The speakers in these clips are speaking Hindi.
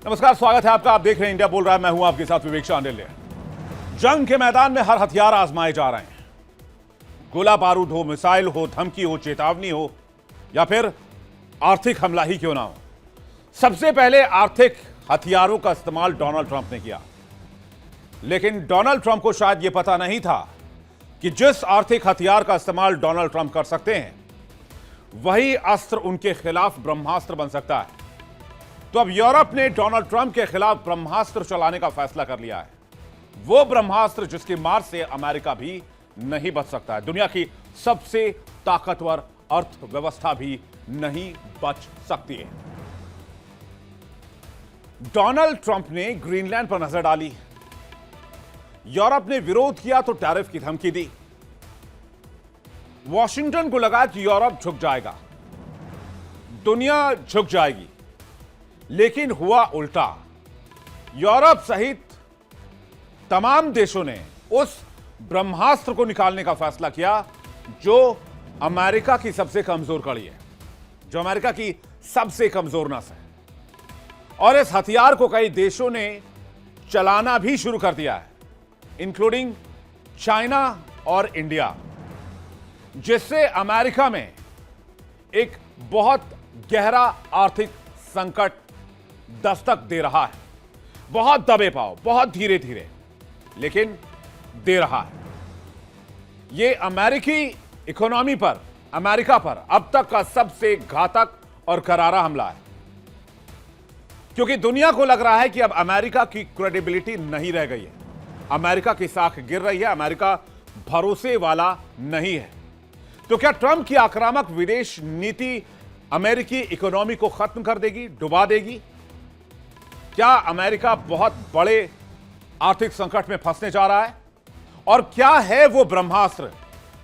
नमस्कार, स्वागत है आपका। आप देख रहे हैं इंडिया बोल रहा है। मैं हूं आपके साथ विवेक शांडिल्य। जंग के मैदान में हर हथियार आजमाए जा रहे हैं। गोला बारूद हो, मिसाइल हो, धमकी हो, चेतावनी हो या फिर आर्थिक हमला ही क्यों ना हो, सबसे पहले आर्थिक हथियारों का इस्तेमाल डोनाल्ड ट्रंप ने किया। लेकिन डोनाल्ड ट्रंप को शायद यह पता नहीं था कि जिस आर्थिक हथियार का इस्तेमाल डोनाल्ड ट्रंप कर सकते हैं, वही अस्त्र उनके खिलाफ ब्रह्मास्त्र बन सकता है। तो अब यूरोप ने डोनाल्ड ट्रंप के खिलाफ ब्रह्मास्त्र चलाने का फैसला कर लिया है। वो ब्रह्मास्त्र जिसकी मार से अमेरिका भी नहीं बच सकता है। दुनिया की सबसे ताकतवर अर्थव्यवस्था भी नहीं बच सकती है। डोनाल्ड ट्रंप ने ग्रीनलैंड पर नजर डाली। यूरोप ने विरोध किया तो टैरिफ की धमकी दी। वॉशिंगटन को लगा कि यूरोप झुक जाएगा, दुनिया झुक जाएगी, लेकिन हुआ उल्टा। यूरोप सहित तमाम देशों ने उस ब्रह्मास्त्र को निकालने का फैसला किया जो अमेरिका की सबसे कमजोर कड़ी है, जो अमेरिका की सबसे कमजोर नस है। और इस हथियार को कई देशों ने चलाना भी शुरू कर दिया है, इंक्लूडिंग चाइना और इंडिया, जिससे अमेरिका में एक बहुत गहरा आर्थिक संकट दस्तक दे रहा है। बहुत दबे पाओ, बहुत धीरे धीरे, लेकिन दे रहा है। यह अमेरिकी इकोनॉमी पर, अमेरिका पर अब तक का सबसे घातक और करारा हमला है, क्योंकि दुनिया को लग रहा है कि अब अमेरिका की क्रेडिबिलिटी नहीं रह गई है। अमेरिका की साख गिर रही है, अमेरिका भरोसे वाला नहीं है। तो क्या ट्रंप की आक्रामक विदेश नीति अमेरिकी इकोनॉमी को खत्म कर देगी, डुबा देगी? क्या अमेरिका बहुत बड़े आर्थिक संकट में फंसने जा रहा है? और क्या है वो ब्रह्मास्त्र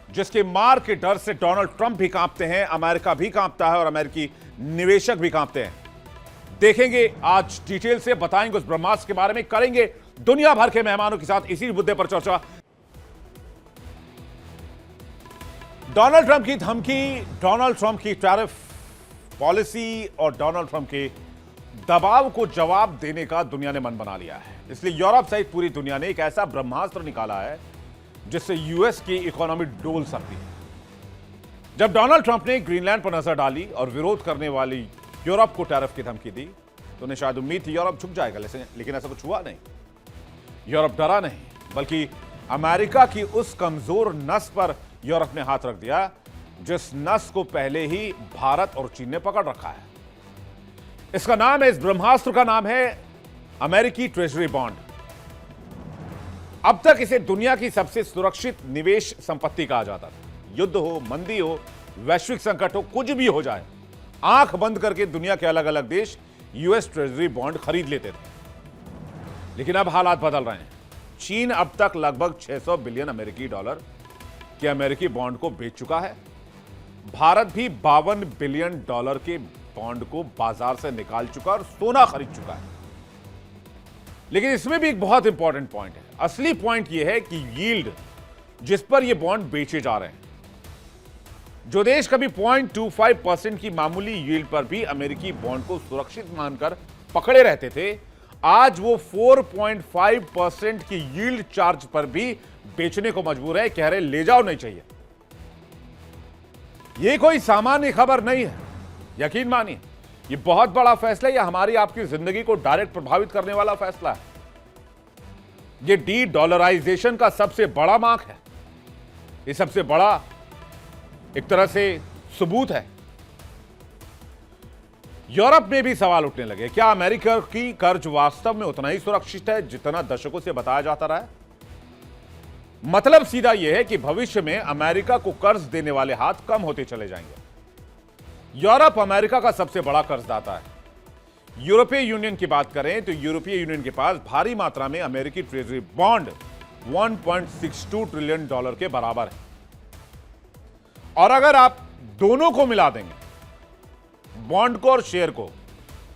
जिसके मार के डर से डोनाल्ड ट्रंप भी कांपते हैं, अमेरिका भी कांपता है और अमेरिकी निवेशक भी कांपते हैं? देखेंगे आज डिटेल से, बताएंगे उस ब्रह्मास्त्र के बारे में, करेंगे दुनिया भर के मेहमानों के साथ इसी मुद्दे पर चर्चा। डोनाल्ड ट्रंप की धमकी, डोनाल्ड ट्रंप की टैरिफ पॉलिसी और डोनाल्ड ट्रंप के दबाव को जवाब देने का दुनिया ने मन बना लिया है। इसलिए यूरोप सहित पूरी दुनिया ने एक ऐसा ब्रह्मास्त्र निकाला है जिससे यूएस की इकोनॉमी डोल सकती है। जब डोनाल्ड ट्रंप ने ग्रीनलैंड पर नजर डाली और विरोध करने वाली यूरोप को टैरिफ की धमकी दी, तो उन्हें शायद उम्मीद थी यूरोप झुक जाएगा, लेकिन ऐसा कुछ हुआ नहीं। यूरोप डरा नहीं, बल्कि अमेरिका की उस कमजोर नस पर यूरोप ने हाथ रख दिया जिस नस को पहले ही भारत और चीन ने पकड़ रखा है। इसका नाम है, इस ब्रह्मास्त्र का नाम है अमेरिकी ट्रेजरी बॉन्ड। अब तक इसे दुनिया की सबसे सुरक्षित निवेश संपत्ति कहा जाता था। युद्ध हो, मंदी हो, वैश्विक संकट हो, कुछ भी हो जाए, आंख बंद करके दुनिया के अलग अलग देश यूएस ट्रेजरी बॉन्ड खरीद लेते थे। लेकिन अब हालात बदल रहे हैं। चीन अब तक लगभग 600 बिलियन अमेरिकी डॉलर के अमेरिकी बॉन्ड को बेच चुका है। भारत भी 52 बिलियन डॉलर के बॉन्ड को बाजार से निकाल चुका और सोना खरीद चुका है। लेकिन इसमें भी एक बहुत इंपॉर्टेंट पॉइंट है। असली पॉइंट यह है कि यील्ड जिस पर यह बॉन्ड बेचे जा रहे हैं, जो देश कभी 0.25% की मामूली यील्ड पर भी अमेरिकी बॉन्ड को सुरक्षित मानकर पकड़े रहते थे, आज वो 4.5% की यील्ड चार्ज पर भी बेचने को मजबूर है। कह रहे ले जाओ, नहीं चाहिए। यह कोई सामान्य खबर नहीं है, यकीन मानिए। यह बहुत बड़ा फैसला है, यह हमारी आपकी जिंदगी को डायरेक्ट प्रभावित करने वाला फैसला है। यह डी डॉलराइजेशन का सबसे बड़ा मार्क है, यह सबसे बड़ा एक तरह से सबूत है। यूरोप में भी सवाल उठने लगे, क्या अमेरिका की कर्ज वास्तव में उतना ही सुरक्षित है जितना दशकों से बताया जाता रहा है? मतलब सीधा यह है कि भविष्य में अमेरिका को कर्ज देने वाले हाथ कम होते चले जाएंगे। यूरोप अमेरिका का सबसे बड़ा कर्जदाता है। यूरोपीय यूनियन की बात करें तो यूरोपीय यूनियन के पास भारी मात्रा में अमेरिकी ट्रेजरी बॉन्ड 1.62 ट्रिलियन डॉलर के बराबर है। और अगर आप दोनों को मिला देंगे, बॉन्ड को और शेयर को,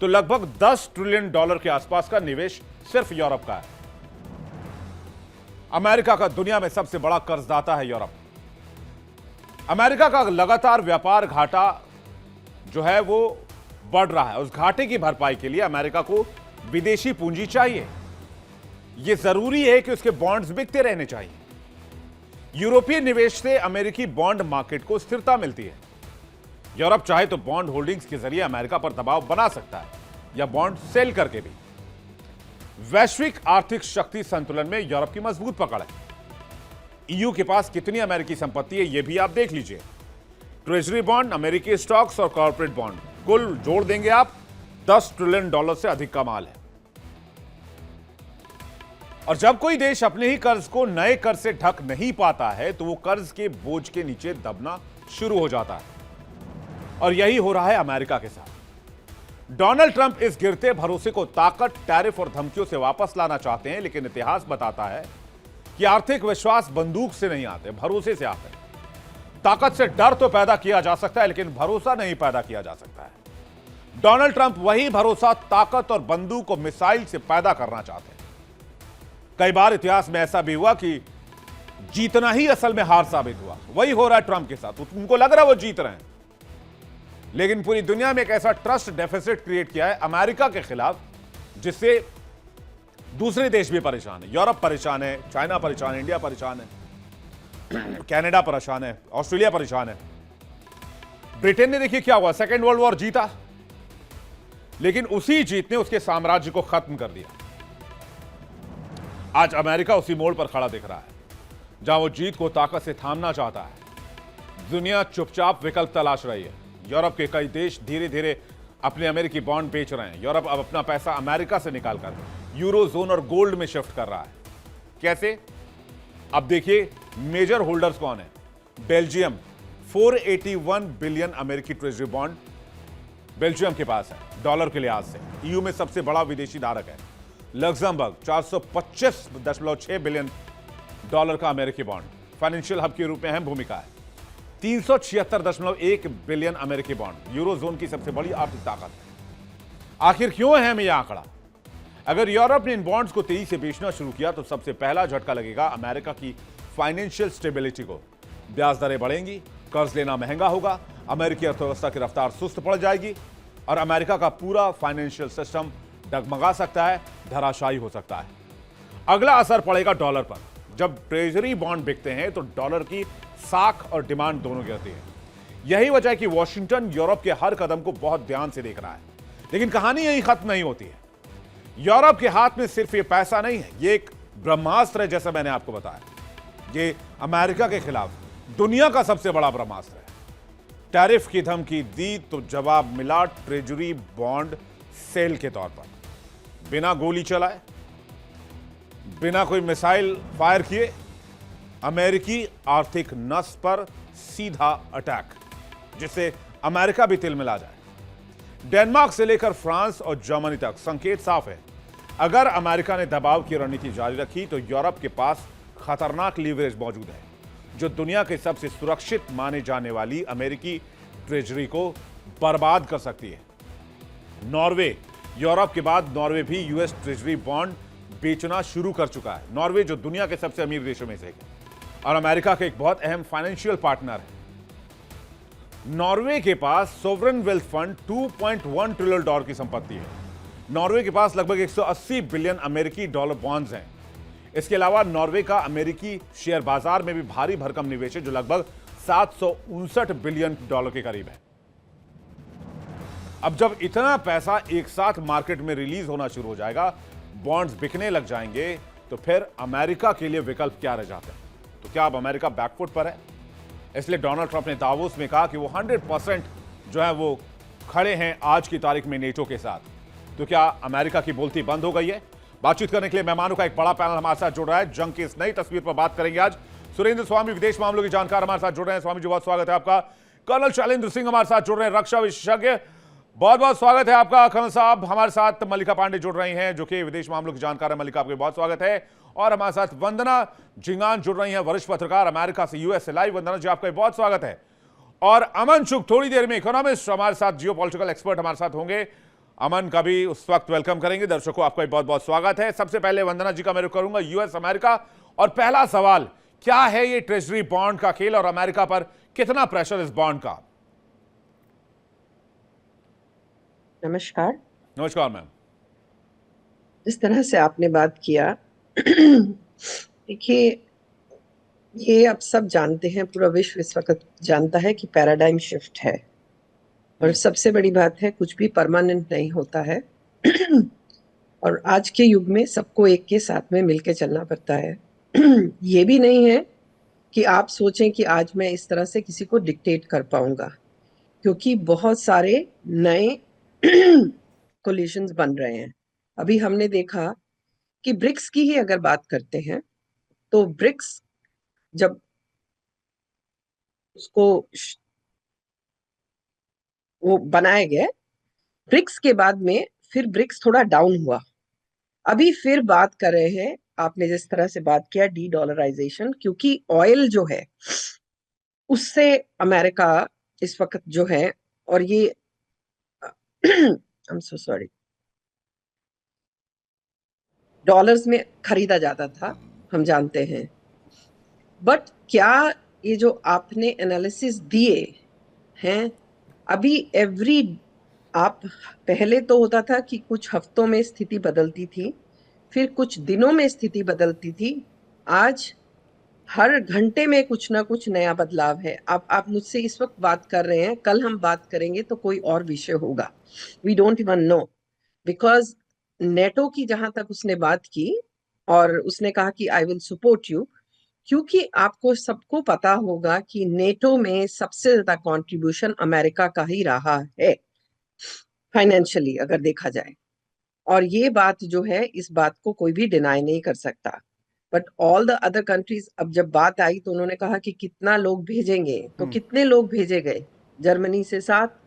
तो लगभग 10 ट्रिलियन डॉलर के आसपास का निवेश सिर्फ यूरोप का है। अमेरिका का दुनिया में सबसे बड़ा कर्जदाता है यूरोप। अमेरिका का लगातार व्यापार घाटा जो है वो बढ़ रहा है। उस घाटे की भरपाई के लिए अमेरिका को विदेशी पूंजी चाहिए। यह जरूरी है कि उसके बॉन्ड्स बिकते रहने चाहिए। यूरोपीय निवेश से अमेरिकी बॉन्ड मार्केट को स्थिरता मिलती है। यूरोप चाहे तो बॉन्ड होल्डिंग्स के जरिए अमेरिका पर दबाव बना सकता है या बॉन्ड सेल करके भी। वैश्विक आर्थिक शक्ति संतुलन में यूरोप की मजबूत पकड़ है। ईयू के पास कितनी अमेरिकी संपत्ति है यह भी आप देख लीजिए। ट्रेजरी बॉन्ड, अमेरिकी स्टॉक्स और कॉर्पोरेट बॉन्ड कुल जोड़ देंगे आप $10 ट्रिलियन से अधिक का माल है। और जब कोई देश अपने ही कर्ज को नए कर्ज से ढक नहीं पाता है तो वो कर्ज के बोझ के नीचे दबना शुरू हो जाता है, और यही हो रहा है अमेरिका के साथ। डोनाल्ड ट्रंप इस गिरते भरोसे को ताकत, टैरिफ और धमकियों से वापस लाना चाहते हैं, लेकिन इतिहास बताता है कि आर्थिक विश्वास बंदूक से नहीं आते, भरोसे से आते हैं। ताकत से डर तो पैदा किया जा सकता है, लेकिन भरोसा नहीं पैदा किया जा सकता है। डोनाल्ड ट्रंप वही भरोसा, ताकत और बंदूक और मिसाइल से पैदा करना चाहते हैं। कई बार इतिहास में ऐसा भी हुआ कि जीतना ही असल में हार साबित हुआ। वही हो रहा है ट्रंप के साथ। उनको लग रहा है वो जीत रहे हैं, लेकिन पूरी दुनिया में एक ऐसा ट्रस्ट डेफिसिट क्रिएट किया है अमेरिका के खिलाफ, जिससे दूसरे देश भी परेशान है। यूरोप परेशान है, चाइना परेशान है, इंडिया परेशान है, कनाडा परेशान है, ऑस्ट्रेलिया परेशान है। ब्रिटेन ने देखिए क्या हुआ, सेकेंड वर्ल्ड वॉर जीता, लेकिन उसी जीत ने उसके साम्राज्य को खत्म कर दिया। आज अमेरिका उसी मोड़ पर खड़ा दिख रहा है, जहां वो जीत को ताकत से थामना चाहता है। दुनिया चुपचाप विकल्प तलाश रही है। यूरोप के कई देश धीरे धीरे अपने अमेरिकी बॉन्ड बेच रहे हैं। यूरोप अब अपना पैसा अमेरिका से निकालकर यूरो जोन और गोल्ड में शिफ्ट कर रहा है। कैसे? अब देखिए मेजर होल्डर्स कौन है। बेल्जियम 481 बिलियन अमेरिकी ट्रेजरी बॉन्ड बेल्जियम के पास है डॉलर के लिहाज से। ईयू में सबसे बड़ा विदेशी धारक है। लग्जमबर्ग 425.6 बिलियन डॉलर का अमेरिकी बॉन्ड फाइनेंशियल हब के रूप में अहम भूमिका है। 376.1 बिलियन अमेरिकी बॉन्ड यूरोजोन की सबसे बड़ी आर्थिक ताकत है। आखिर क्यों अहम यह आंकड़ा? अगर यूरोप ने इन बॉन्ड्स को तेजी से बेचना शुरू किया तो सबसे पहला झटका लगेगा अमेरिका की फाइनेंशियल स्टेबिलिटी को। ब्याज दरें बढ़ेंगी, कर्ज लेना महंगा होगा, अमेरिकी अर्थव्यवस्था की रफ्तार सुस्त पड़ जाएगी और अमेरिका का पूरा फाइनेंशियल सिस्टम डगमगा सकता है, धराशायी हो सकता है। अगला असर पड़ेगा डॉलर पर। जब ट्रेजरी बॉन्ड बिकते हैं तो डॉलर की साख और डिमांड दोनों गिरती है। यही वजह है कि वॉशिंगटन यूरोप के हर कदम को बहुत ध्यान से देख रहा है। लेकिन कहानी यही खत्म नहीं होती है। यूरोप के हाथ में सिर्फ ये पैसा नहीं है, ये एक ब्रह्मास्त्र है। जैसा मैंने आपको बताया, ये अमेरिका के खिलाफ दुनिया का सबसे बड़ा ब्रह्मास्त्र है। टैरिफ की धमकी दी तो जवाब मिला ट्रेजरी बॉन्ड सेल के तौर पर। बिना गोली चलाए, बिना कोई मिसाइल फायर किए, अमेरिकी आर्थिक नस पर सीधा अटैक, जिससे अमेरिका भी तिलमिला जाए। डेनमार्क से लेकर फ्रांस और जर्मनी तक संकेत साफ है। अगर अमेरिका ने दबाव की रणनीति जारी रखी तो यूरोप के पास खतरनाक लीवरेज मौजूद है, जो दुनिया के सबसे सुरक्षित माने जाने वाली अमेरिकी ट्रेजरी को बर्बाद कर सकती है। नॉर्वे, यूरोप के बाद नॉर्वे भी यूएस ट्रेजरी बॉन्ड बेचना शुरू कर चुका है। नॉर्वे जो दुनिया के सबसे अमीर देशों में से एक है और अमेरिका के एक बहुत अहम फाइनेंशियल पार्टनर है। नॉर्वे के पास sovereign wealth fund 2.1 trillion dollar की संपत्ति है। नॉर्वे के पास लगभग 180 बिलियन अमेरिकी डॉलर बॉन्ड्स हैं। इसके अलावा नॉर्वे का अमेरिकी शेयर बाजार में भी भारी भरकम निवेश है, जो लगभग 759 बिलियन डॉलर के करीब है। अब जब इतना पैसा एक साथ मार्केट में रिलीज होना शुरू हो जाएगा, बॉन्ड्स बिकने लग जाएंगे, तो फिर अमेरिका के लिए विकल्प क्या रह जाते हैं? तो क्या अब अमेरिका बैकफुट पर है? इसलिए डोनाल्ड ट्रंप ने दावोस में कहा कि वो 100% जो है वो खड़े हैं आज की तारीख में नेटो के साथ। तो क्या अमेरिका की बोलती बंद हो गई है? बातचीत करने के लिए मेहमानों का एक बड़ा पैनल हमारे साथ जुड़ रहा है। जंग की इस नई तस्वीर पर बात करेंगे आज। सुरेंद्र स्वामी, विदेश मामलों के जानकार, हमारे साथ जुड़ रहे हैं। स्वामी जी, बहुत स्वागत है आपका। कर्नल शैलेंद्र सिंह हमारे साथ जुड़ रहे हैं, रक्षा विशेषज्ञ, बहुत बहुत स्वागत है आपका। कर्नल साहब, हमारे साथ मल्लिका पांडे जुड़ रही हैं, जो कि विदेश मामलों की जानकार है। मल्लिका, आपका बहुत स्वागत है। और हमारे साथ वंदना झिंगान जुड़ रही हैं, वरिष्ठ पत्रकार, अमेरिका से, यूएस से लाइव। वंदना जी, आपका बहुत स्वागत है। और अमन शुक्ल थोड़ी देर में इकोनॉमिस्ट हमारे साथ, जियोपॉलिटिकल एक्सपर्ट हमारे साथ होंगे। अमन का भी उस वक्त वेलकम करेंगे। दर्शकों, आपका बहुत बहुत स्वागत है। सबसे पहले वंदना जी का मैं रुख करूंगा, यूएस अमेरिका। और पहला सवाल, क्या है ये ट्रेजरी बॉन्ड का खेल और अमेरिका पर कितना प्रेशर इस बॉन्ड का? नमस्कार। नमस्कार मैम। जिस तरह से आपने बात किया, देखिए, ये अब सब जानते हैं, पूरा विश्व इस वक्त जानता है कि पैराडाइम शिफ्ट है। और सबसे बड़ी बात है, कुछ भी परमानेंट नहीं होता है। और आज के युग में सबको एक के साथ में मिलके चलना पड़ता है। ये भी नहीं है कि आप सोचें कि आज मैं इस तरह से किसी को डिक्टेट कर पाऊंगा, क्योंकि बहुत सारे नए कोलिशंस बन रहे हैं। अभी हमने देखा कि ब्रिक्स की ही अगर बात करते हैं, तो ब्रिक्स जब उसको वो बनाए गए, ब्रिक्स के बाद में फिर ब्रिक्स थोड़ा डाउन हुआ। अभी फिर बात कर रहे हैं, आपने जिस तरह से बात किया, डी डॉलराइजेशन, क्योंकि ऑयल जो है उससे अमेरिका इस वक्त जो है, और ये I am so sorry, dollars में खरीदा जाता था, हम जानते हैं। बट क्या ये जो आपने एनालिसिस दिए हैं, अभी एवरी आप, पहले तो होता था कि कुछ हफ्तों में स्थिति बदलती थी, फिर कुछ दिनों में स्थिति बदलती थी। आज हर घंटे में कुछ ना कुछ नया बदलाव है। आप मुझसे इस वक्त बात कर रहे हैं, कल हम बात करेंगे तो कोई और विषय होगा। We don't even know, because NATO की जहां तक उसने बात की, और उसने कहा कि आई विल सपोर्ट यू, क्योंकि आपको सबको पता होगा कि नेटो में सबसे ज्यादा कंट्रीब्यूशन अमेरिका का ही रहा है, फाइनेंशियली अगर देखा जाए। और ये बात जो है, इस बात को कोई भी डिनाई नहीं कर सकता। But all the other countries, अब जब बात आई तो उन्होंने कहा कि कितना लोग भेजेंगे, तो कितने लोग भेजे गए? जर्मनी से 7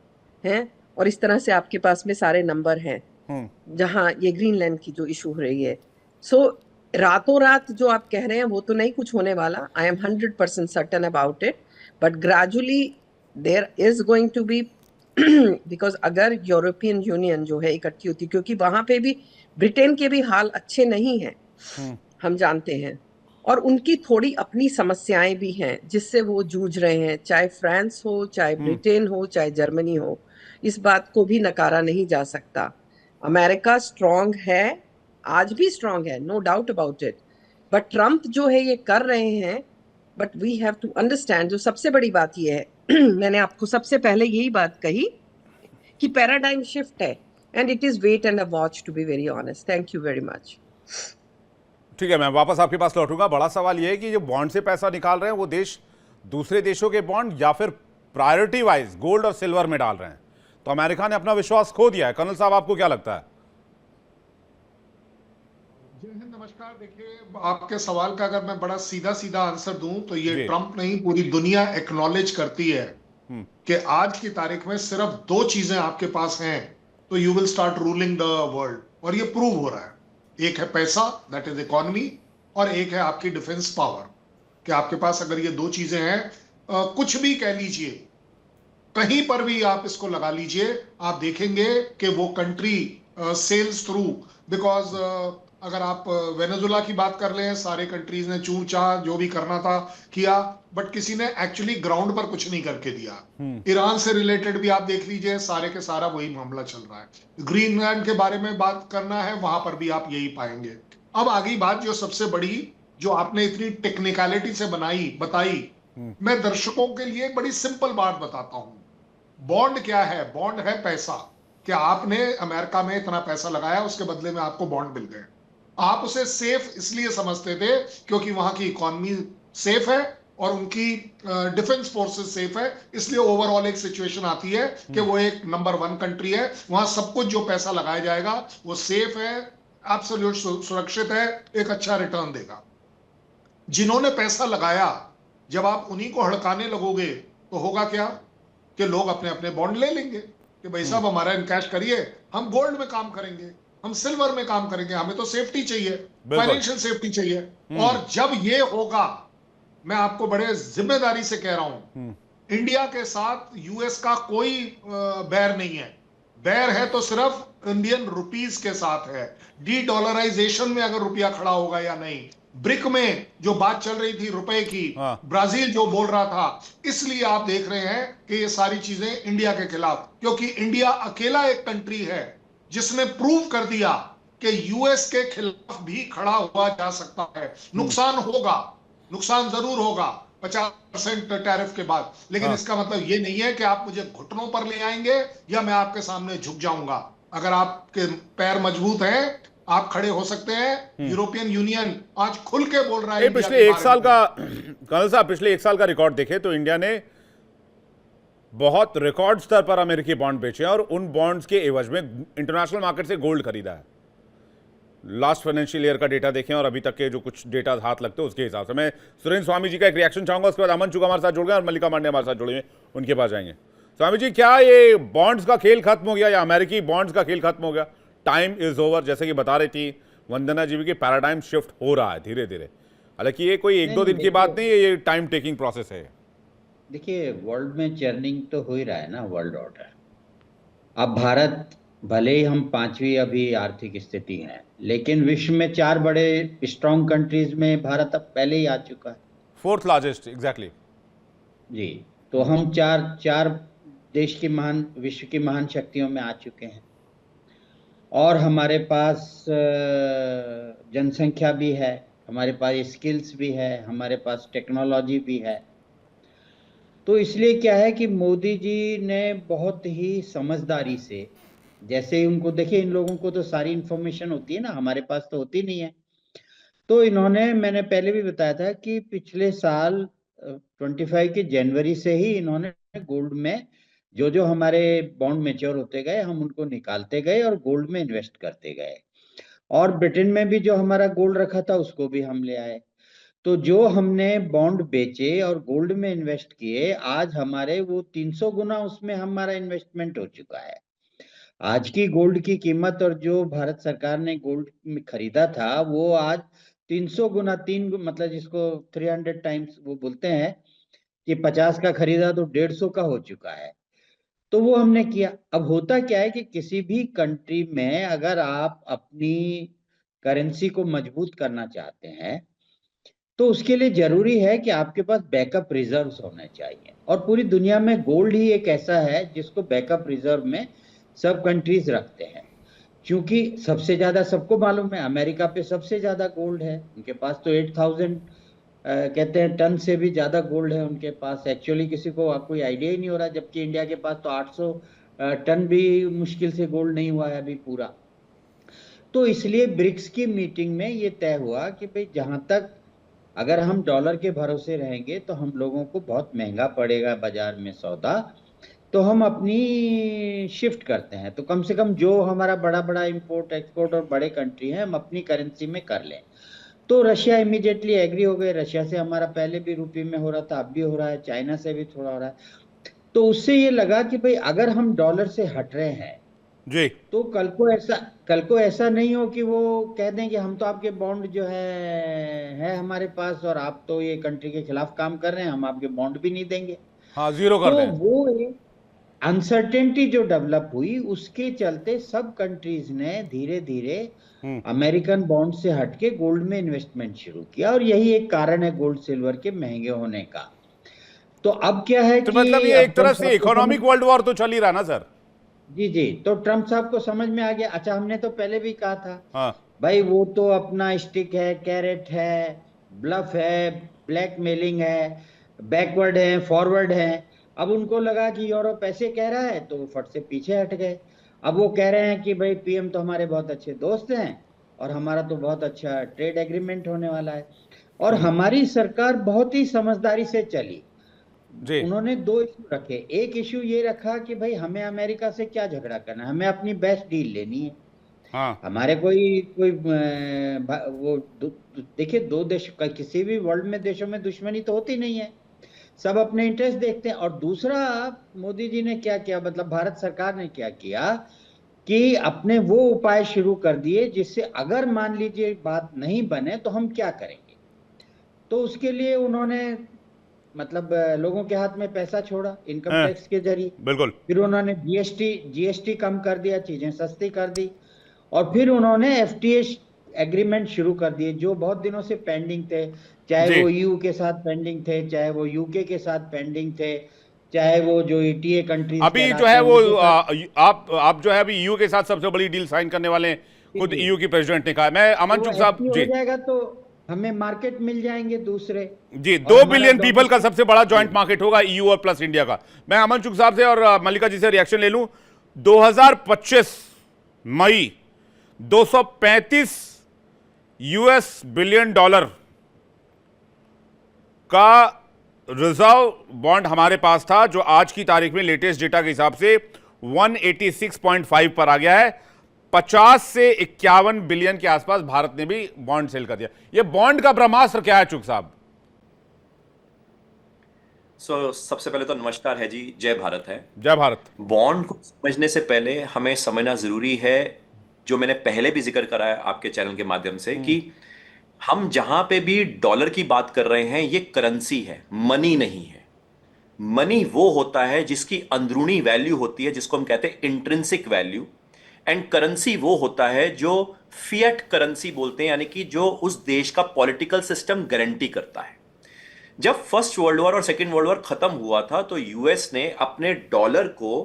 हैं, और इस तरह से आपके पास में सारे नंबर हैं, जहां ये ग्रीनलैंड की जो इशू हो रही है। सो रातों रात जो आप कह रहे हैं वो तो नहीं कुछ होने वाला, I am 100% certain about it. But gradually there is going to be, because अगर यूरोपियन यूनियन जो है इकट्ठी होती, क्योंकि वहां पे भी ब्रिटेन के भी हाल अच्छे नहीं हैं, हम जानते हैं, और उनकी थोड़ी अपनी समस्याएं भी हैं जिससे वो जूझ रहे हैं, चाहे फ्रांस हो, चाहे ब्रिटेन हो, चाहे जर्मनी हो। इस बात को भी नकारा नहीं जा सकता। अमेरिका स्ट्रांग है, आज भी स्ट्रांग है, no doubt about it. But Trump जो है ये कर रहे हैं, but we have to understand, जो सबसे बड़ी बात ये है, मैंने आपको सबसे पहले यही बात कही कि पैराडाइम शिफ्ट है, and it is wait and a watch, to be very honest. Thank you very much. ठीक है, मैं वापस आपके पास लौटूंगा। बड़ा सवाल यह है कि जो बॉन्ड से पैसा निकाल रहे हैं वो देश दूसरे देशों के बॉन्ड या फिर प्रायोरिटी वाइज गोल्ड और सिल्वर में डाल रहे हैं। तो अमेरिका ने अपना विश्वास खो दिया है। कर्नल साहब, आपको क्या लगता है? जय हिंद, नमस्कार। देखिए, आपके सवाल का अगर मैं बड़ा सीधा सीधा आंसर दूं तो ये जी। ट्रम्प नहीं, पूरी दुनिया एक्नॉलेज करती है कि आज की तारीख में सिर्फ दो चीजें आपके पास हैं तो you will start ruling the world, और ये प्रूव हो रहा है। एक है पैसा, दैट इज इकोनॉमी, और एक है आपकी डिफेंस पावर। कि आपके पास अगर ये दो चीजें हैं, कुछ भी कह लीजिए, कहीं पर भी आप इसको लगा लीजिए, आप देखेंगे कि वो कंट्री सेल्स थ्रू। बिकॉज अगर आप वेनेजुला की बात कर लें, सारे कंट्रीज ने चूं चाह जो भी करना था किया, बट किसी ने एक्चुअली ग्राउंड पर कुछ नहीं करके दिया। ईरान से रिलेटेड भी आप देख लीजिए, सारे के सारा वही मामला चल रहा है। ग्रीनलैंड के बारे में बात करना है, वहां पर भी आप यही पाएंगे। अब आगे बात जो सबसे बड़ी, जो आपने इतनी टेक्निकलिटी से बताई, मैं दर्शकों के लिए एक बड़ी सिंपल बात बताता हूं। बॉन्ड क्या है? बॉन्ड है पैसा। क्या आपने अमेरिका में इतना पैसा लगाया, उसके बदले में आपको बॉन्ड मिल गए। आप उसे सेफ इसलिए समझते थे क्योंकि वहां की इकोनॉमी सेफ है और उनकी डिफेंस फोर्सेस सेफ है। इसलिए ओवरऑल एक सिचुएशन आती है कि वो एक नंबर 1 कंट्री है, वहां सब कुछ जो पैसा लगाया जाएगा वो सेफ है, एब्सोल्यूट सुरक्षित है, एक अच्छा रिटर्न देगा। जिन्होंने पैसा लगाया, जब आप उन्हीं को हड़काने लगोगे तो होगा क्या? कि लोग अपने अपने बॉन्ड ले लेंगे कि भाई साहब हमारा इनकैश करिए, हम गोल्ड में काम करेंगे, हम सिल्वर में काम करेंगे, हमें तो सेफ्टी चाहिए, बिल्कुल। फाइनेंशियल सेफ्टी चाहिए। और जब ये होगा, मैं आपको बड़े जिम्मेदारी से कह रहा हूं, इंडिया के साथ यूएस का कोई बैर नहीं है। बैर है तो सिर्फ इंडियन रुपीस के साथ है। डी डॉलराइजेशन में अगर रुपया खड़ा होगा या नहीं, ब्रिक में जो बात चल रही थी रुपए की, हाँ। ब्राजील जो बोल रहा था, इसलिए आप देख रहे हैं कि ये सारी चीजें इंडिया के खिलाफ, क्योंकि इंडिया अकेला एक कंट्री है जिसने प्रूव कर दिया कि यूएस के खिलाफ भी खड़ा हुआ जा सकता है। नुकसान होगा, नुकसान जरूर होगा 50% टैरिफ के बाद, लेकिन हाँ। इसका मतलब ये नहीं है कि आप मुझे घुटनों पर ले आएंगे या मैं आपके सामने झुक जाऊंगा। अगर आपके पैर मजबूत हैं, आप खड़े हो सकते हैं। यूरोपियन यूनियन आज खुल के बोल रहा है इंडिया पिछले के एक बारे साल में। का कर्नल साहब, पिछले एक साल का रिकॉर्ड देखें तो इंडिया ने बहुत रिकॉर्ड स्तर पर अमेरिकी बॉन्ड बेचे और उन बॉन्ड्स के एवज में इंटरनेशनल मार्केट से गोल्ड खरीदा है। लास्ट फाइनेंशियल ईयर का डेटा देखें और अभी तक के जो कुछ डेटा हाथ लगते हैं उसके हिसाब से। मैं सुरेंद्र स्वामी जी का एक रिएक्शन चाहूंगा, उसके बाद अमन चुका हमारे साथ जुड़ गए और मल्लिका मांडे हमारे साथ जुड़े हैं, उनके पास जाएंगे। स्वामी जी, क्या ये बॉन्ड्स का खेल खत्म हो गया या अमेरिकी बॉन्ड्स का खेल खत्म हो गया? टाइम इज ओवर, जैसे कि बता रही थी वंदना जी की, पैराडाइम शिफ्ट हो रहा है धीरे धीरे। हालांकि ये कोई एक दो दिन की बात नहीं है, ये टाइम टेकिंग प्रोसेस है। देखिए, वर्ल्ड में चर्निंग तो हो ही रहा है ना, वर्ल्ड ऑर्डर। अब भारत, भले ही हम 5वीं अभी आर्थिक स्थिति है, लेकिन विश्व में 4 बड़े स्ट्रॉन्ग कंट्रीज में भारत अब पहले ही आ चुका है। 4th लार्जेस्ट, एग्जैक्टली जी, तो हम चार देश की महान, विश्व की महान शक्तियों में आ चुके हैं और हमारे पास जनसंख्या भी है, हमारे पास स्किल्स भी है, हमारे पास टेक्नोलॉजी भी है। तो इसलिए क्या है कि मोदी जी ने बहुत ही समझदारी से, जैसे ही उनको देखिए, इन लोगों को तो सारी इंफॉर्मेशन होती है ना, हमारे पास तो होती नहीं है। तो इन्होंने, मैंने पहले भी बताया था कि पिछले साल 25 के जनवरी से ही इन्होंने गोल्ड में जो जो हमारे बॉन्ड मैच्योर होते गए, हम उनको निकालते गए और गोल्ड में इन्वेस्ट करते गए। और ब्रिटेन में भी जो हमारा गोल्ड रखा था उसको भी हम ले आए। तो जो हमने बॉन्ड बेचे और गोल्ड में इन्वेस्ट किए, आज हमारे वो 300 गुना उसमें हमारा इन्वेस्टमेंट हो चुका है। आज की गोल्ड की कीमत और जो भारत सरकार ने गोल्ड में खरीदा था, वो आज 300 गुना, मतलब जिसको 300 टाइम्स वो बोलते हैं कि 50 का खरीदा तो 150 का हो चुका है। तो वो हमने किया। अब होता क्या है कि किसी भी कंट्री में अगर आप अपनी करेंसी को मजबूत करना चाहते हैं तो उसके लिए जरूरी है कि आपके पास बैकअप रिजर्व्स होने चाहिए, और पूरी दुनिया में गोल्ड ही एक ऐसा है जिसको बैकअप रिजर्व में सब कंट्रीज रखते हैं। क्योंकि सबसे ज्यादा, सबको मालूम है, अमेरिका पे सबसे ज्यादा गोल्ड है, उनके पास तो 8000 कहते हैं टन से भी ज्यादा गोल्ड है उनके पास। एक्चुअली किसी को कोई आइडिया ही नहीं हो रहा, जबकि इंडिया के पास तो 800 टन भी मुश्किल से गोल्ड नहीं हुआ है अभी पूरा। तो इसलिए ब्रिक्स की मीटिंग में ये तय हुआ कि भाई जहां तक अगर हम डॉलर के भरोसे रहेंगे तो हम लोगों को बहुत महंगा पड़ेगा बाजार में सौदा, तो हम अपनी शिफ्ट करते हैं। तो कम से कम जो हमारा बड़ा बड़ा इंपोर्ट एक्सपोर्ट और बड़े कंट्री हैं, हम अपनी करेंसी में कर लें। तो रशिया इमीडिएटली एग्री हो गए। रशिया से हमारा पहले भी रुपये में हो रहा था, अब भी हो रहा है, चाइना से भी थोड़ा हो रहा है। तो उससे ये लगा कि भाई अगर हम डॉलर से हट रहे हैं जी, तो कल को ऐसा नहीं हो कि वो कह दें कि हम तो आपके बॉन्ड जो है हमारे पास और आप तो ये कंट्री के खिलाफ काम कर रहे हैं, हम आपके बॉन्ड भी नहीं देंगे। हाँ, जीरो कर तो दें। वो एक अनसर्टेनिटी जो डेवलप हुई, उसके चलते सब कंट्रीज ने धीरे धीरे अमेरिकन बॉन्ड से हटके गोल्ड में इन्वेस्टमेंट शुरू किया, और यही एक कारण है गोल्ड सिल्वर के महंगे होने का। तो अब क्या है तो कि मतलब ये एक तरह से इकोनॉमिक वर्ल्ड वॉर तो चल ही रहा ना सर? जी, तो ट्रम्प साहब को समझ में आ गया। अच्छा, हमने तो पहले भी कहा था, हाँ, भाई वो तो अपना स्टिक है, कैरेट है, ब्लफ है, ब्लैकमेलिंग है, बैकवर्ड है, फॉरवर्ड है। अब उनको लगा कि यूरोप ऐसे कह रहा है तो वो फट से पीछे हट गए। अब वो कह रहे हैं कि भाई पीएम तो हमारे बहुत अच्छे दोस्त हैं और हमारा तो बहुत अच्छा ट्रेड एग्रीमेंट होने वाला है। और हमारी सरकार बहुत ही समझदारी से चली। जी, उन्होंने 2 इशू रखे। एक इशू ये रखा कि भाई हमें अमेरिका से क्या झगड़ा करना है, हमें अपनी बेस्ट डील लेनी है। हाँ, हमारे कोई वो देखिए, 2 देश का, किसी भी वर्ल्ड में देशों में दुश्मनी तो होती नहीं है, सब अपने इंटरेस्ट देखते हैं। और दूसरा, मोदी जी ने क्या किया, मतलब भारत सरकार ने क्या किया कि अपने वो उपाय शुरू कर दिए जिससे अगर मान लीजिए बात नहीं बने तो हम क्या करेंगे। तो उसके लिए उन्होंने, मतलब लोगों के हाथ में पैसा छोड़ा इनकम हाँ, टैक्स के जरिए। बिल्कुल। फिर उन्होंने जीएसटी कम कर दिया, चीजें सस्ती कर दी। और फिर उन्होंने एफटीए एग्रीमेंट शुरू कर दिए जो बहुत दिनों से पेंडिंग थे, चाहे जी, वो ईयू के साथ पेंडिंग थे, चाहे वो यूके के साथ पेंडिंग थे, चाहे वो जो ईटीए कंट्रीज अभी जो कहलाते है हैं वो उनके साथ। आप जो है अभी ईयू के साथ सबसे बड़ी डील साइन करने वाले हैं, खुद ईयू की प्रेसिडेंट ने कहा। मैं अमन चुग साहब हो जी जाएगा तो हमें मार्केट मिल जाएंगे दूसरे जी, और 2 हमारा बिलियन पीपल का डोमेस्टिक सबसे बड़ा जॉइंट मार्केट होगा ईयू और प्लस इंडिया का। मैं अमन चुग साहब से और मल्लिका जी से रिएक्शन ले लूं। 2025 मई 235 यूएस बिलियन डॉलर का रिजर्व बॉन्ड हमारे पास था, जो आज की तारीख में लेटेस्ट डेटा के हिसाब से 186.5 पर आ गया है। 50 से 51 बिलियन के आसपास भारत ने भी बॉन्ड सेल कर दिया। ये बॉन्ड का ब्रह्मास्त्र क्या है चुग साहब? सबसे पहले तो नमस्कार है जी, जय भारत है। जय भारत। बॉन्ड को समझने से पहले हमें समझना जरूरी है, जो मैंने पहले भी जिक्र करा है आपके चैनल के माध्यम से, कि हम जहां पे भी डॉलर की बात कर रहे हैं ये करेंसी है, मनी नहीं है। मनी वो होता है जिसकी अंदरूनी वैल्यू होती है, जिसको हम कहते हैं इंट्रिंसिक वैल्यू। एंड करेंसी वो होता है जो फिएट करेंसी बोलते हैं, यानी कि जो उस देश का पॉलिटिकल सिस्टम गारंटी करता है। जब फर्स्ट वर्ल्ड वॉर और सेकेंड वर्ल्ड वॉर खत्म हुआ था तो यूएस ने अपने डॉलर को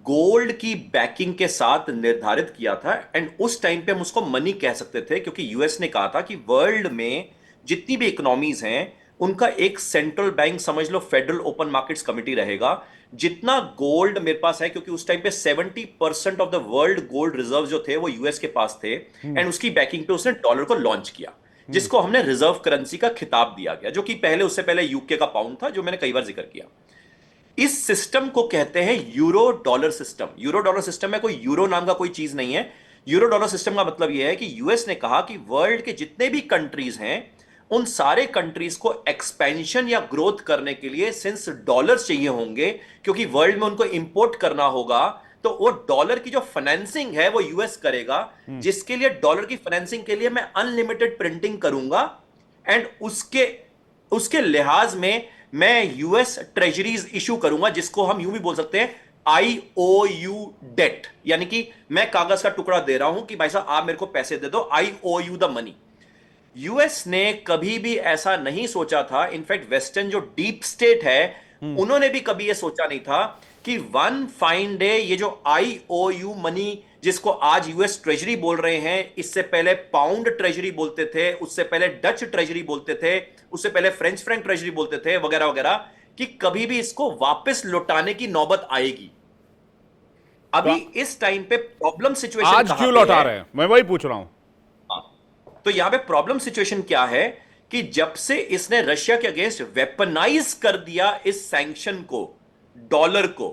गोल्ड की बैकिंग के साथ निर्धारित किया था। एंड उस टाइम पे हम उसको मनी कह सकते थे, क्योंकि यूएस ने कहा था कि वर्ल्ड में जितनी भी इकोनॉमीज हैं उनका एक सेंट्रल बैंक, समझ लो फेडरल ओपन मार्केट्स कमिटी रहेगा। जितना गोल्ड मेरे पास है, क्योंकि उस टाइम पे 70% of the world gold reserve जो थे वो यूएस के पास थे, एंड उसकी बैकिंग पे उसने डॉलर को लॉन्च किया, जिसको हमने रिजर्व करेंसी का खिताब दिया गया, जो कि पहले, उससे पहले यूके का पाउंड था, जो मैंने कई बार जिक्र किया। इस सिस्टम को कहते हैं euro dollar system. Euro dollar system में कोई यूरो नाम का कोई चीज नहीं है। यूरो डॉलर सिस्टम का मतलब यह है कि यूएस ने कहा कि वर्ल्ड के जितने भी कंट्रीज हैं उन सारे कंट्रीज को एक्सपेंशन या ग्रोथ करने के लिए सिंस डॉलर्स चाहिए होंगे, क्योंकि वर्ल्ड में उनको इंपोर्ट करना होगा, तो वो डॉलर की जो फाइनेंसिंग है वो यूएस करेगा, जिसके लिए डॉलर की फाइनेंसिंग के लिए मैं अनलिमिटेड प्रिंटिंग करूंगा। एंड उसके लिहाज में मैं यूएस ट्रेजरीज इशू करूंगा, जिसको हम यूं भी बोल सकते हैं IOU डेट, यानी कि मैं कागज का टुकड़ा दे रहा हूं कि भाई साहब आप मेरे को पैसे दे दो, IOU द मनी। यूएस ने कभी भी ऐसा नहीं सोचा था, इनफैक्ट वेस्टर्न जो डीप स्टेट है उन्होंने भी कभी यह सोचा नहीं था कि वन फाइन डे ये जो IOU मनी, जिसको आज यूएस ट्रेजरी बोल रहे हैं, इससे पहले पाउंड ट्रेजरी बोलते थे, उससे पहले डच ट्रेजरी बोलते थे, उससे पहले फ्रेंच फ्रैंक ट्रेजरी बोलते थे, वगैरह वगैरह, कि कभी भी इसको वापस लौटाने की नौबत आएगी। अभी इस टाइम पे प्रॉब्लम सिचुएशन आज क्यों लौटा रहे हैं, मैं वही पूछ रहा हूं। तो यहां पे प्रॉब्लम सिचुएशन क्या है कि जब से इसने रशिया के अगेंस्ट वेपनाइज कर दिया इस सैंक्शन को, डॉलर को,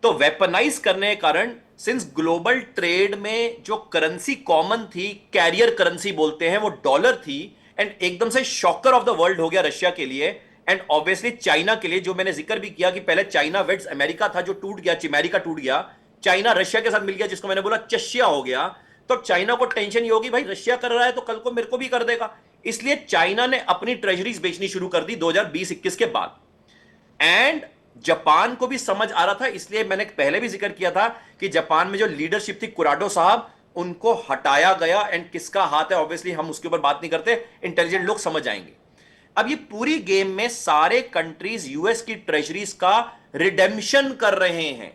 तो वेपनाइज करने के कारण सिंस ग्लोबल ट्रेड में जो करेंसी कॉमन थी, कैरियर करेंसी बोलते हैं, वो डॉलर थी, एंड एकदम से शॉकर ऑफ द वर्ल्ड हो गया रशिया के लिए, एंड ऑब्वियसली चाइना के लिए, जो मैंने जिक्र भी किया कि पहले चाइना वेट्स अमेरिका था जो टूट गया, चिमेरिका टूट गया, चाइना रशिया के साथ मिल गया, जिसको मैंने बोला चशिया हो गया। तो चाइना को टेंशन ये होगी, भाई रशिया कर रहा है तो कल को मेरे को भी कर देगा, इसलिए चाइना ने अपनी ट्रेजरीज बेचनी शुरू कर दी 2020-21 के बाद। एंड जापान को भी समझ आ रहा था, इसलिए मैंने पहले भी जिक्र किया था कि जापान में जो लीडरशिप थी कुराडो साहब, उनको हटाया गया। एंड किसका हाथ है, ऑब्वियसली हम उसके ऊपर बात नहीं करते, इंटेलिजेंट लोग समझ आएंगे। अब ये पूरी गेम में सारे कंट्रीज यूएस की ट्रेजरीज का रिडेम्पशन कर रहे हैं।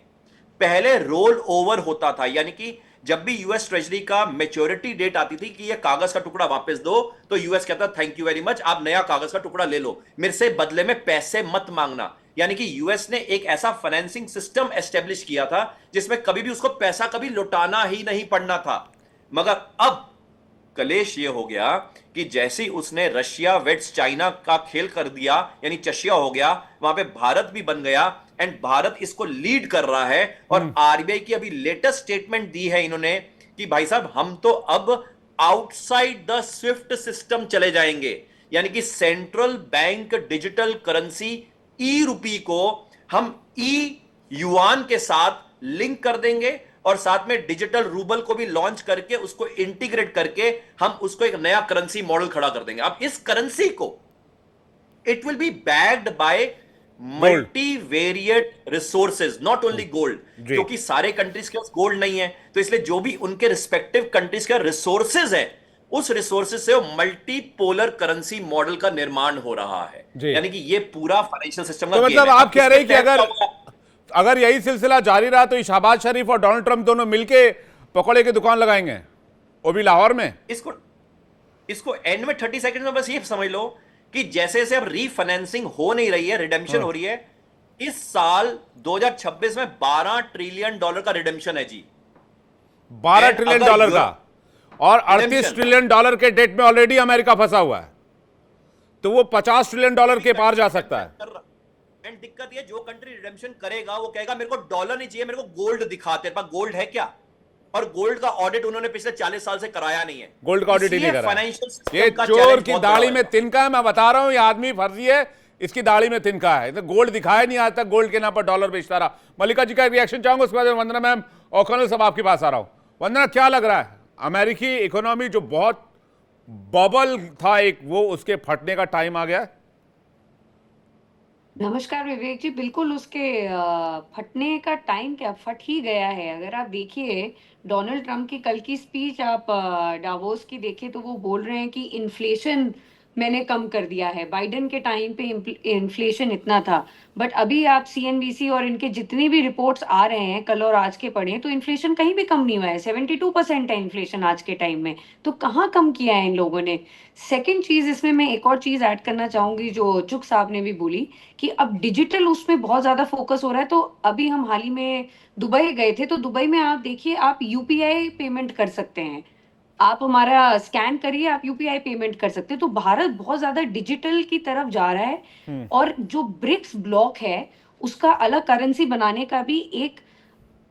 पहले रोल ओवर होता था, यानी कि जब भी यूएस ट्रेजरी का मैच्योरिटी डेट आती थी कि ये कागज का टुकड़ा वापस दो, तो यूएस कहता थैंक यू वेरी मच, आप नया कागज का टुकड़ा ले लो, मेरे से बदले में पैसे मत मांगना। यानी कि यूएस ने एक ऐसा फाइनेंसिंग सिस्टम एस्टेब्लिश किया था जिसमें कभी भी उसको पैसा कभी लौटाना ही नहीं पड़ना था। मगर अब कलेश ये हो गया कि जैसे ही उसने रशिया वेट्स चाइना का खेल कर दिया, यानी चशिया हो गया, वहां पे भारत भी बन गया, एंड भारत इसको लीड कर रहा है। और आरबीआई की अभी लेटेस्ट स्टेटमेंट दी है इन्होंने कि भाई साहब हम तो अब आउटसाइड द स्विफ्ट सिस्टम चले जाएंगे, यानी कि सेंट्रल बैंक डिजिटल करेंसी ई रुपी को हम ई युआन के साथ लिंक कर देंगे, और साथ में डिजिटल रूबल को भी लॉन्च करके उसको इंटीग्रेट करके हम उसको एक नया करेंसी मॉडल खड़ा कर देंगे। अब इस करेंसी को it will be backed by multivariate resources, not only gold, क्योंकि सारे कंट्रीज के पास गोल्ड नहीं है, तो इसलिए जो भी उनके रिस्पेक्टिव कंट्रीज का रिसोर्सेज है, उस रिसोर्सेज से मल्टीपोलर करेंसी मॉडल का निर्माण हो रहा है। यानी कि ये पूरा फाइनेंशियल सिस्टम का तो मतलब आप कह रहे हैं कि अगर यही सिलसिला जारी रहा तो शहबाज शरीफ और डोनाल्ड ट्रंप दोनों मिलके पकौड़े की दुकान लगाएंगे? वो भी लाहौर में। इसको इसको एंड में 30 सेकंड में बस ये समझ लो कि जैसे जैसे अब रीफाइनेंसिंग हो नहीं रही है, रिडेम्पशन हो रही है, इस साल 2026 में $12 ट्रिलियन का रिडेम्पशन है जी। 12 ट्रिलियन डॉलर का, और 38 Redemption। ट्रिलियन डॉलर के डेट में ऑलरेडी अमेरिका फंसा हुआ है, तो वो 50 ट्रिलियन डॉलर के पार जा सकता है। एंड दिक्कत ये, जो कंट्री रिडेम्पशन करेगा वो कहेगा मेरे को डॉलर नहीं चाहिए, मेरे को गोल्ड दिखाते, पर गोल्ड है क्या? और गोल्ड का ऑडिट उन्होंने पिछले 40 साल से कराया नहीं है। गोल्ड का ऑडिट ही नहीं करा। फाइनेंशियल सिस्टम ये का चोर challenge की बहुत दाढ़ी बड़ा में है। तिनका है, मैं बता रहा हूं, ये आदमी फर्जी है, इसकी दाढ़ी में तिनका है। तो गोल्ड दिखाया नहीं आज तक, गोल्ड के नाम पर डॉलर बेचता रहा। मल्लिका जी का रिएक्शन चाहूंगा, उसके बाद वंदना मैम और कर्नल साहब आपके पास आ रहा हूं। वंदना, क्या लग रहा है, अमेरिकी इकोनॉमी जो बहुत बबल था एक, वो उसके फटने का टाइम आ गया है? नमस्कार विवेक जी, बिल्कुल उसके फटने का टाइम क्या, फट ही गया है। अगर आप देखिए डोनाल्ड ट्रंप की कल की स्पीच, आप डावोस की देखिए, तो वो बोल रहे हैं कि इन्फ्लेशन मैंने कम कर दिया है। बाइडेन के टाइम पे इन्फ्लेशन इतना था, बट अभी आप सीएनबीसी और इनके जितने भी रिपोर्ट्स आ रहे हैं कल और आज के पढ़े, तो इन्फ्लेशन कहीं भी कम नहीं हुआ है। 72% है इन्फ्लेशन आज के टाइम में, तो कहाँ कम किया है इन लोगों ने। सेकेंड चीज, इसमें मैं एक और चीज ऐड करना चाहूंगी जो चुक साहब ने भी बोली, कि अब डिजिटल उसमें बहुत ज्यादा फोकस हो रहा है। तो अभी हम हाल ही में दुबई गए थे, तो दुबई में आप देखिए, आप यूपीआई पेमेंट कर सकते हैं, आप हमारा स्कैन करिए, आप यूपीआई पेमेंट कर सकते हैं। तो भारत बहुत ज्यादा डिजिटल की तरफ जा रहा है, और जो ब्रिक्स ब्लॉक है उसका अलग करेंसी बनाने का भी एक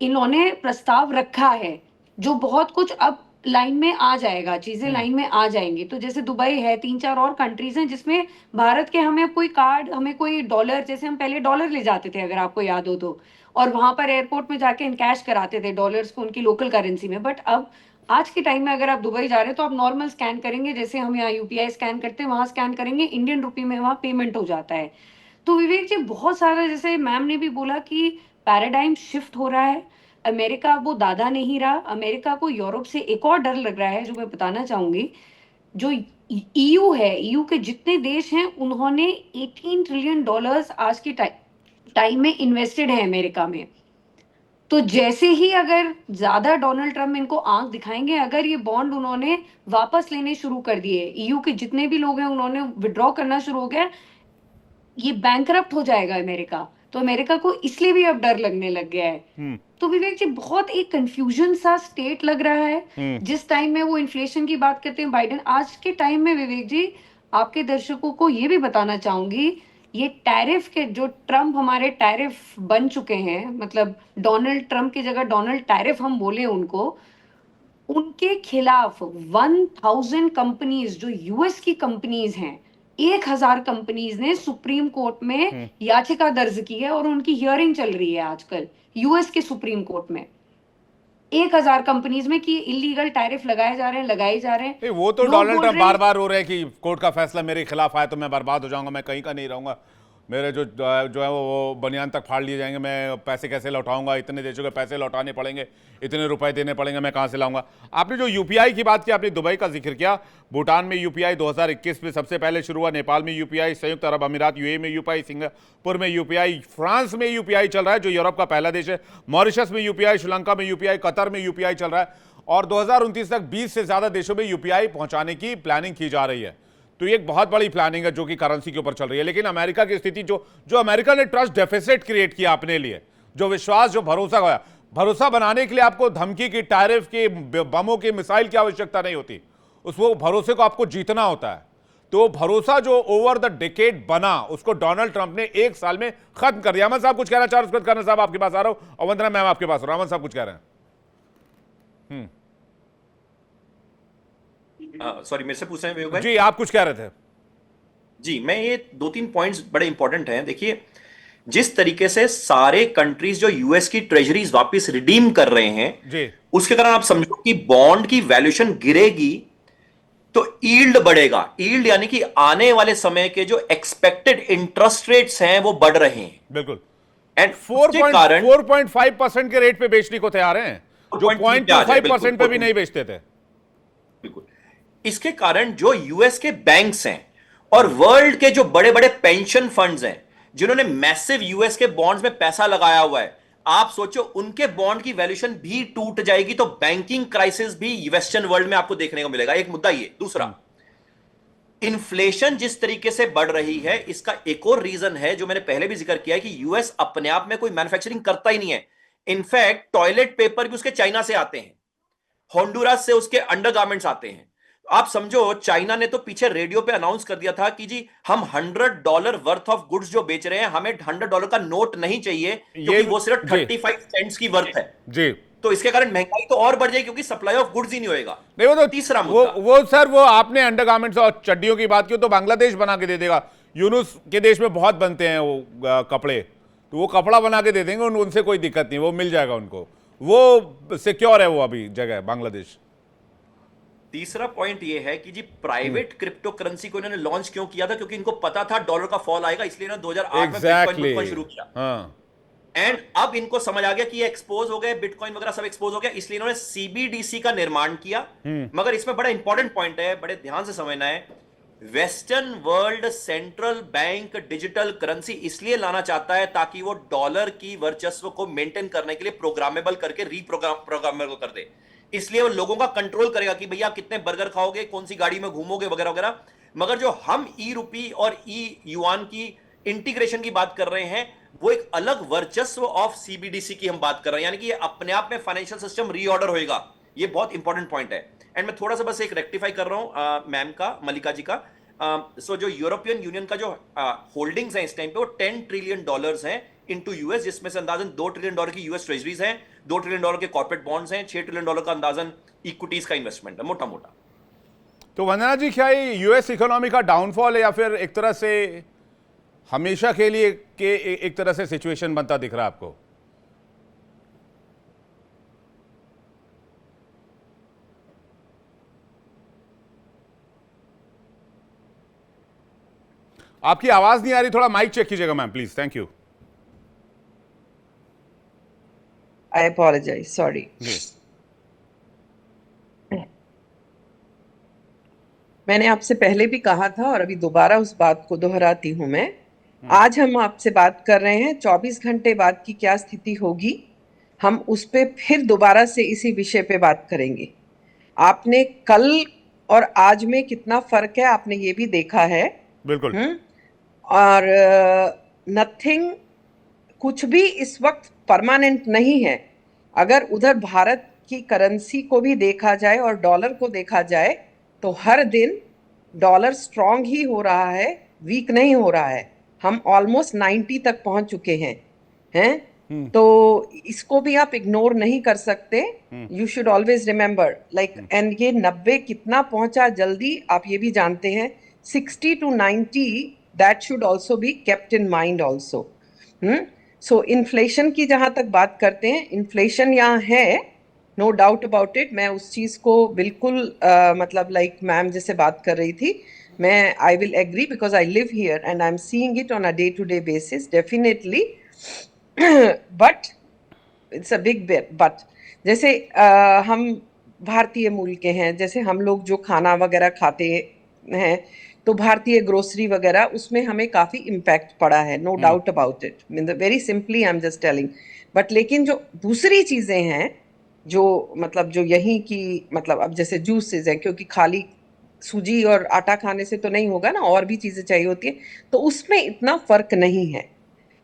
इन्होंने प्रस्ताव रखा है, जो बहुत कुछ अब लाइन में आ जाएगा, चीजें लाइन में आ जाएंगी। तो जैसे दुबई है, 3-4 और कंट्रीज हैं जिसमें भारत के, हमें कोई कार्ड, हमें कोई डॉलर, जैसे हम पहले डॉलर ले जाते थे अगर आपको याद हो तो, और वहां पर एयरपोर्ट में जाके कैश कराते थे डॉलर्स को उनकी लोकल करेंसी में। बट अब आज के टाइम में अगर आप दुबई जा रहे हैं तो आप नॉर्मल स्कैन करेंगे, जैसे हम यहाँ यूपीआई स्कैन करते हैं, वहां स्कैन करेंगे, इंडियन रुपी में वहां पेमेंट हो जाता है। तो विवेक जी, बहुत सारा, जैसे मैम ने भी बोला कि पैराडाइम शिफ्ट हो रहा है। अमेरिका अब वो दादा नहीं रहा। अमेरिका को यूरोप से एक और डर लग रहा है, जो मैं बताना चाहूंगी। जो ईयू है, ईयू के जितने देश हैं, उन्होंने 18 ट्रिलियन डॉलर्स आज के टाइम में इन्वेस्टेड है अमेरिका में। तो जैसे ही अगर ज्यादा डोनाल्ड ट्रम्प इनको आंख दिखाएंगे, अगर ये बॉन्ड उन्होंने वापस लेने शुरू कर दिए, ईयू के जितने भी लोग हैं उन्होंने विड्रॉ करना शुरू हो गया, ये बैंकरप्ट हो जाएगा अमेरिका। तो अमेरिका को इसलिए भी अब डर लगने लग गया है। तो विवेक जी, बहुत एक कंफ्यूजन सा स्टेट लग रहा है। जिस टाइम में वो इन्फ्लेशन की बात करते हैं बाइडेन, आज के टाइम में विवेक जी आपके दर्शकों को ये भी बताना चाहूंगी, ये टैरिफ के जो ट्रम्प हमारे टैरिफ बन चुके हैं, मतलब डोनाल्ड ट्रम्प की जगह डोनाल्ड टैरिफ हम बोले उनको, उनके खिलाफ 1000 कंपनीज, जो यूएस की कंपनीज हैं, 1000 कंपनीज ने सुप्रीम कोर्ट में याचिका दर्ज की है, और उनकी हियरिंग चल रही है आजकल यूएस के सुप्रीम कोर्ट में। 1000 कंपनीज में कि इलीगल टैरिफ लगाए जा रहे हैं, लगाए जा रहे हैं। वो तो लोग डोनाल्ड बोल ट्रम्प रहे हैं- बार बार हो रहे हैं कि कोर्ट का फैसला मेरे खिलाफ आया तो मैं बर्बाद हो जाऊंगा, मैं कहीं का नहीं रहूंगा, मेरे जो है वो बनियान तक फाड़ लिए जाएंगे, मैं पैसे कैसे लौटाऊंगा, इतने देशों के पैसे लौटाने पड़ेंगे, इतने रुपए देने पड़ेंगे, मैं कहां से लाऊंगा। आपने जो यूपीआई की बात की, आपने दुबई का जिक्र किया, भूटान में यूपीआई 2021 में सबसे पहले शुरू हुआ, नेपाल में यूपीआई, संयुक्त अरब अमीरात यूएई में यूपीआई, सिंगापुर में यूपीआई, फ्रांस में यूपीआई चल रहा है जो यूरोप का पहला देश है, मॉरिशस में यूपीआई, श्रीलंका में यूपीआई, कतर में यूपीआई चल रहा है, और 2029 तक 20 से ज्यादा देशों में यूपीआई पहुंचाने की प्लानिंग की जा रही है। तो ये एक बहुत बड़ी प्लानिंग है जो कि करेंसी के ऊपर चल रही है। लेकिन अमेरिका की स्थिति, जो अमेरिका ने ट्रस्ट डेफिसिट क्रिएट किया अपने लिए, जो विश्वास, जो भरोसा गया, भरोसा बनाने के लिए आपको धमकी की, टैरिफ की, बमों की, मिसाइल की आवश्यकता नहीं होती, उस वो भरोसे को आपको जीतना होता है। तो भरोसा जो ओवर द डिकेड बना, उसको डोनाल्ड ट्रंप ने 1 साल में खत्म कर दिया। अमन साहब कुछ कहना चाह रहे हैं? कर्नल साहब आपके पास आ रहा हूं, और वंदना मैम आपके पास आ रहा हूं। अमन साहब कुछ कह रहे हैं? सॉरी, मेरे से पूछ रहे हैं विवेक भाई? जी, आप कुछ कह रहे थे। जी, मैं ये 2-3 पॉइंट्स बड़े इंपॉर्टेंट हैं। देखिए, जिस तरीके से सारे कंट्रीज जो यूएस की ट्रेजरीज वापस रिडीम कर रहे हैं जी, उसके कारण आप समझो कि बॉन्ड की वैल्यूएशन गिरेगी तो यील्ड बढ़ेगा। यील्ड यानी कि आने वाले समय के जो एक्सपेक्टेड इंटरेस्ट रेट्स हैं वो बढ़ रहे हैं, बिल्कुल। एंड 4.5% के रेट पे बेचने को तैयार हैं, जो 0.25% पे भी नहीं बेचते थे। बिल्कुल। इसके कारण जो यूएस के बैंक्स हैं और वर्ल्ड के जो बड़े बड़े पेंशन फंड्स हैं, जिन्होंने मैसिव यूएस के बॉन्ड्स में पैसा लगाया हुआ है, आप सोचो उनके बॉन्ड की वैल्यूएशन भी टूट जाएगी तो बैंकिंग क्राइसिस भी वेस्टर्न वर्ल्ड में आपको देखने को मिलेगा। एक मुद्दा ये। दूसरा, इन्फ्लेशन जिस तरीके से बढ़ रही है, इसका एक और रीजन है जो मैंने पहले भी जिक्र किया है कि यूएस अपने आप में कोई मैन्युफैक्चरिंग करता ही नहीं है। इनफैक्ट टॉयलेट पेपर भी उसके चाइना से आते हैं, होंडुरास से उसके अंडरगारमेंट्स आते हैं। आप समझो, चाइना ने तो पीछे रेडियो पे अनाउंस कर दिया था कि जी हम $100 वर्थ ऑफ गुड्स जो बेच रहे हैं, हमें $100 का नोट नहीं चाहिए, क्योंकि वो सिर्फ 35 सेंट्स की वर्थ है जी। तो इसके कारण महंगाई तो और बढ़ जाएगी, क्योंकि सप्लाई ऑफ गुड्स ही नहीं होएगा। नहीं, वो तो तीसरा मुद्दा, वो सर, वो आपने अंडरगारमेंट्स और चड्डियों की बात की तो बांग्लादेश बना के दे देगा। यूनुस के देश में बहुत बनते हैं वो कपड़े, तो वो कपड़ा बना के दे देंगे, उनसे कोई दिक्कत नहीं, वो मिल जाएगा उनको, वो सिक्योर है वो अभी जगह बांग्लादेश। तीसरा पॉइंट ये है कि जी प्राइवेट क्रिप्टो करेंसी को इन्होंने लॉन्च क्यों किया था? क्योंकि इनको पता था डॉलर का फॉल आएगा, इसलिए इन्होंने 2008 में बिटकॉइन शुरू किया। हाँ। एंड अब इनको समझ आ गया कि ये एक्सपोज हो गए, बिटकॉइन वगैरह सब एक्सपोज हो गया, इसलिए इन्होंने सीबीडीसी का निर्माण किया। मगर इसमें बड़ा इंपॉर्टेंट पॉइंट है, बड़े ध्यान से समझना है। Western world central bank digital currency इसलिए लाना चाहता है ताकि वो डॉलर की वर्चस्व को मेंटेन करने के लिए प्रोग्रामेबल करके प्रोग्रामेबल कर दे। इसलिए वो लोगों का कंट्रोल करेगा कि भैया कितने बर्गर खाओगे, कौन सी गाड़ी में घूमोगे, वगैरह वगैरह। मगर जो हम ई रुपी और ई युआन की इंटीग्रेशन की बात कर रहे हैं, वो एक अलग वर्चस्व ऑफ सीबीडीसी की हम बात कर रहे हैं, यानी कि ये अपने आप में फाइनेंशियल सिस्टम रीऑर्डर होएगा। ये बहुत इंपॉर्टेंट पॉइंट है। एंड मैं थोड़ा सा बस एक रेक्टिफाई कर रहा हूं मैम का, मलिका जी का। सो जो यूरोपियन यूनियन का जो होल्डिंग्स है इस टाइम पे, वो $10 ट्रिलियन हैं इनटू यूएस, जिसमें से अंदाजन $2 ट्रिलियन की यूएस ट्रेजरीज हैं, $2 ट्रिलियन के कॉर्पोरेट बॉन्ड्स हैं, $6 ट्रिलियन का अंदाजन इक्विटीज का इन्वेस्टमेंट है, मोटा मोटा। तो वंदना जी, क्या ये यूएस इकोनॉमी का डाउनफॉल है या फिर एक तरह से हमेशा के लिए के एक तरह से सिचुएशन बनता दिख रहा है आपको? आपकी आवाज नहीं आ रही, थोड़ा माइक चेक कीजिएगा ma'am please. Thank you. I apologise, sorry. मैंने आपसे पहले भी कहा था और अभी दोबारा उस बात को दोहराती हूं मैं। आज हम आपसे बात कर रहे हैं, 24 घंटे बाद की क्या स्थिति होगी, हम उस पे फिर दोबारा से इसी विषय पे बात करेंगे। आपने कल और आज में कितना फर्क है आपने ये भी देखा है। बिल्कुल। और नथिंग, कुछ भी इस वक्त परमानेंट नहीं है। अगर उधर भारत की करेंसी को भी देखा जाए और डॉलर को देखा जाए तो हर दिन डॉलर स्ट्रांग ही हो रहा है, वीक नहीं हो रहा है। हम ऑलमोस्ट 90 तक पहुंच चुके हैं तो इसको भी आप इग्नोर नहीं कर सकते। You should always remember like, and ये 90 कितना पहुंचा जल्दी आप ये भी जानते हैं। 60 to 90 that should also be kept in mind also. So inflation की जहां तक बात करते हैं, इन्फ्लेशन यहाँ है, नो डाउट अबाउट इट। मैं उस चीज को बिल्कुल मतलब लाइक मैम जैसे बात कर रही थी, मैं I will agree because I live here and I am seeing it on a day to day basis definitely. But it's a big but. जैसे हम भारतीय मूल के हैं, जैसे हम लोग जो खाना वगैरह खाते हैं तो भारतीय ग्रोसरी वगैरह, उसमें हमें काफी इम्पैक्ट पड़ा है, no doubt about it. Very simply I am just telling. But लेकिन जो दूसरी चीजें हैं जो मतलब जो यहीं की मतलब अब जैसे जूसेस हैं, क्योंकि खाली सूजी और आटा खाने से तो नहीं होगा ना, और भी चीजें चाहिए होती है, तो उसमें इतना फर्क नहीं है।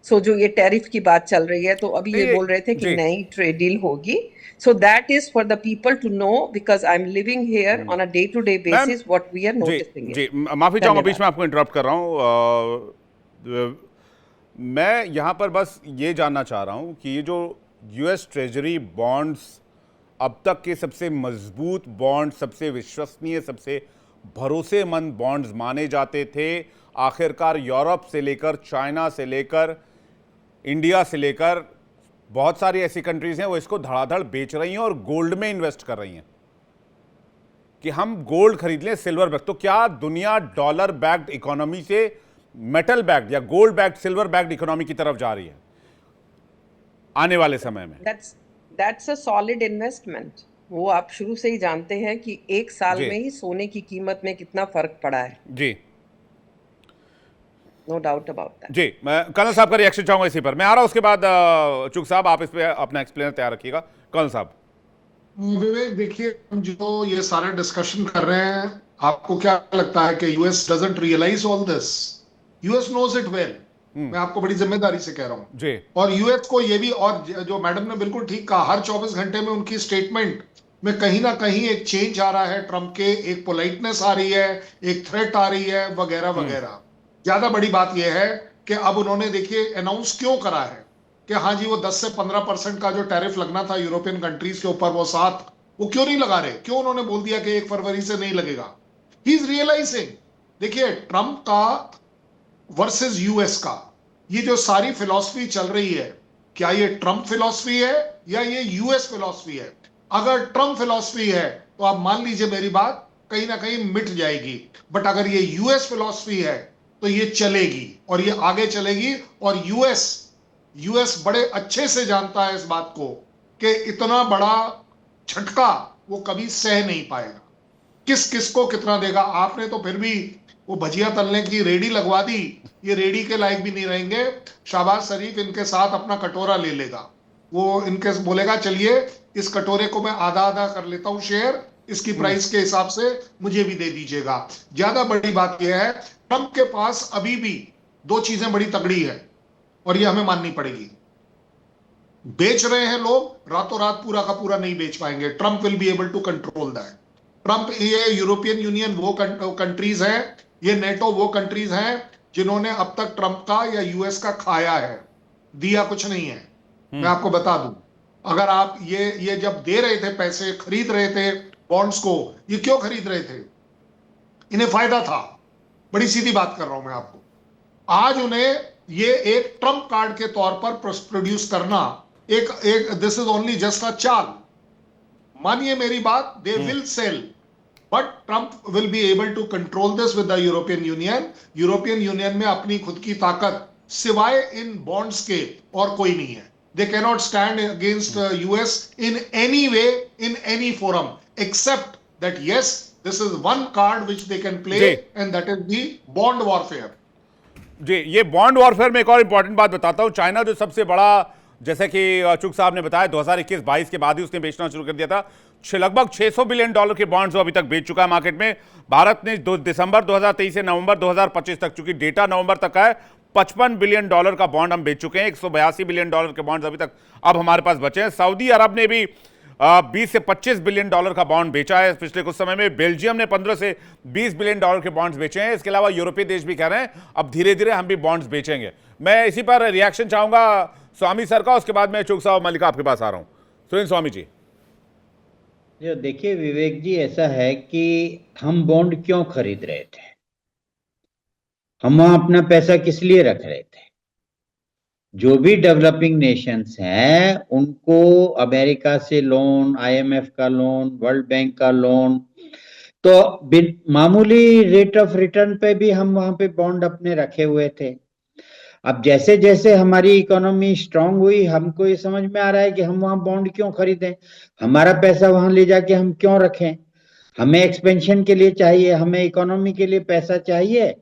सो जो ये टैरिफ की बात चल रही है, तो अभी ये बोल रहे थे कि नई ट्रेड डील होगी। So that is for the people to know because I'm living here on a day-to-day basis what we are noticing. जी, माफी चाहूंगा बीच में आपको इंटरप्ट कर रहा हूँ। मैं यहाँ पर बस ये जानना चाह रहा हूँ कि ये जो यूएस ट्रेजरी बॉन्ड्स अब तक के सबसे मजबूत बॉन्ड, सबसे विश्वसनीय, सबसे भरोसेमंद बॉन्ड्स माने जाते थे, आखिरकार यूरोप से लेकर, चाइना से लेकर, इंडिया से लेकर बहुत सारी ऐसी कंट्रीज हैं वो इसको धड़ाधड़ बेच रही हैं और गोल्ड में इन्वेस्ट कर रही हैं कि हम गोल्ड खरीद लें, सिल्वर बैग। तो क्या दुनिया डॉलर बैक्ड इकोनॉमी से मेटल बैक्ड या gold backed, silver backed economy की तरफ जा रही है आने वाले समय में? That's a solid investment. वो आप शुरू से ही जानते हैं कि एक साल में ही सोने की कीमत में कितना फर्क पड़ा है। जी। no doubt about that. जी, मैं कर्नल साहब का रिएक्शन चाहूंगा इसी पर। मैं आ रहा हूं उसके बाद चुग साहब, आप इस पे अपना एक्सप्लेनर तैयार रखिएगा। कर्नल साहब। विवेक, देखिए, हम जो ये सारे डिस्कशन कर रहे हैं, आपको क्या लगता है कि US doesn't realise all this? US knows it well. मैं आपको बड़ी जिम्मेदारी से कह रहा हूं जी। और यूएस को ये भी, और जो मैडम ने बिल्कुल ठीक कहा, हर 24 घंटे में उनकी स्टेटमेंट में कहीं ना कहीं एक चेंज आ रहा है ट्रंप के, एक पोलाइटनेस आ रही है, एक थ्रेट आ रही है, वगैरह वगैरह। ज्यादा बड़ी बात यह है कि अब उन्होंने, देखिए, अनाउंस क्यों करा है कि हाँ जी, वो 10 से 15% का जो टैरिफ लगना था यूरोपियन कंट्रीज के ऊपर, वो 7, वो क्यों नहीं लगा रहे? क्यों उन्होंने बोल दिया कि 1 फरवरी से नहीं लगेगा? He is realising. देखिए, ट्रंप का वर्सेस यूएस का ये जो सारी फिलॉसफी चल रही है, क्या ये ट्रंप फिलॉसफी है या ये यूएस फिलॉसफी है? अगर ट्रंप फिलॉसफी है तो आप मान लीजिए मेरी बात कहीं ना कहीं मिट जाएगी, बट अगर ये यूएस फिलॉसफी है तो ये चलेगी और ये आगे चलेगी। और यूएस बड़े अच्छे से जानता है इस बात को कि इतना बड़ा झटका वो कभी सह नहीं पाएगा। किस किस को कितना देगा? आपने तो फिर भी वो भजिया तलने की रेडी लगवा दी, ये रेडी के लायक भी नहीं रहेंगे। शहबाज शरीफ इनके साथ अपना कटोरा ले लेगा, वो इनके बोलेगा चलिए इस कटोरे को मैं आधा आधा कर लेता हूं शेयर, इसकी प्राइस के हिसाब से मुझे भी दे दीजिएगा। ज्यादा बड़ी बात यह है, ट्रंप के पास अभी भी 2 चीजें बड़ी तगड़ी है और ये हमें माननी पड़ेगी। बेच रहे हैं लोग, रातों रात पूरा का पूरा नहीं बेच पाएंगे। Trump will be able to control that. Trump, ये यूरोपियन यूनियन वो कंट्रीज है, ये नेटो वो कंट्रीज हैं जिन्होंने अब तक ट्रंप का या यूएस का खाया है, दिया कुछ नहीं है। मैं आपको बता दूं, अगर आप ये जब दे रहे थे पैसे, खरीद रहे थे बॉन्ड्स को, ये क्यों खरीद रहे थे? इन्हें फायदा था। बड़ी सीधी बात कर रहा हूं मैं आपको। आज उन्हें ये एक ट्रंप कार्ड के तौर पर प्रोड्यूस करना, एक this is only just a चाल। मानिए मेरी बात, they will sell, but Trump will be able to control this with the European Union. European Union में अपनी खुद की ताकत सिवाय इन बॉन्ड्स के और कोई नहीं है। They cannot stand against US in any way, in any forum, except that yes, this is one card which they can play, and that is the bond warfare. जी, ये बॉन्ड वॉरफेयर में एक और इंपॉर्टेंट बात बताता हूं। चाइना जो सबसे बड़ा, जैसे कि चुग साहब ने बताया, 2021-22 के बाद ही उसने बेचना शुरू कर दिया था। लगभग $600 बिलियन के बॉन्ड्स अभी तक बेच चुका है मार्केट में। भारत ने दिसंबर 2023 से नवंबर 2025 तक, चूंकि डेटा नवंबर तक का है, $55 बिलियन का बॉन्ड हम बेच चुके हैं। $182 बिलियन के बॉन्ड्स अभी तक अब हमारे पास बचे हैं। सऊदी अरब ने भी 20 से 25 बिलियन का बॉन्ड बेचा है पिछले कुछ समय में। बेल्जियम ने 15 से 20 बिलियन के बॉन्ड्स बेचे हैं। इसके अलावा यूरोपीय देश भी कह रहे हैं अब धीरे धीरे हम भी बॉन्ड्स बेचेंगे। मैं इसी पर रिएक्शन चाहूंगा स्वामी सर का, उसके बाद मैं चुग साहब मलिका आपके पास आ रहा हूं। सुरेंद्र स्वामी जी। जो देखिए विवेक जी, ऐसा है कि हम बॉन्ड क्यों खरीद रहे थे? हम वहां अपना पैसा किस लिए रख रहे थे? जो भी डेवलपिंग नेशंस हैं उनको अमेरिका से लोन, आईएमएफ का लोन, वर्ल्ड बैंक का लोन, तो मामूली रेट ऑफ रिटर्न पे भी हम वहां पे बॉन्ड अपने रखे हुए थे। अब जैसे जैसे हमारी इकोनॉमी स्ट्रांग हुई, हमको ये समझ में आ रहा है कि हम वहां बॉन्ड क्यों खरीदें, हमारा पैसा वहां ले जाके हम क्यों रखें। हमें एक्सपेंशन के लिए चाहिए, हमें इकोनॉमी के लिए पैसा चाहिए,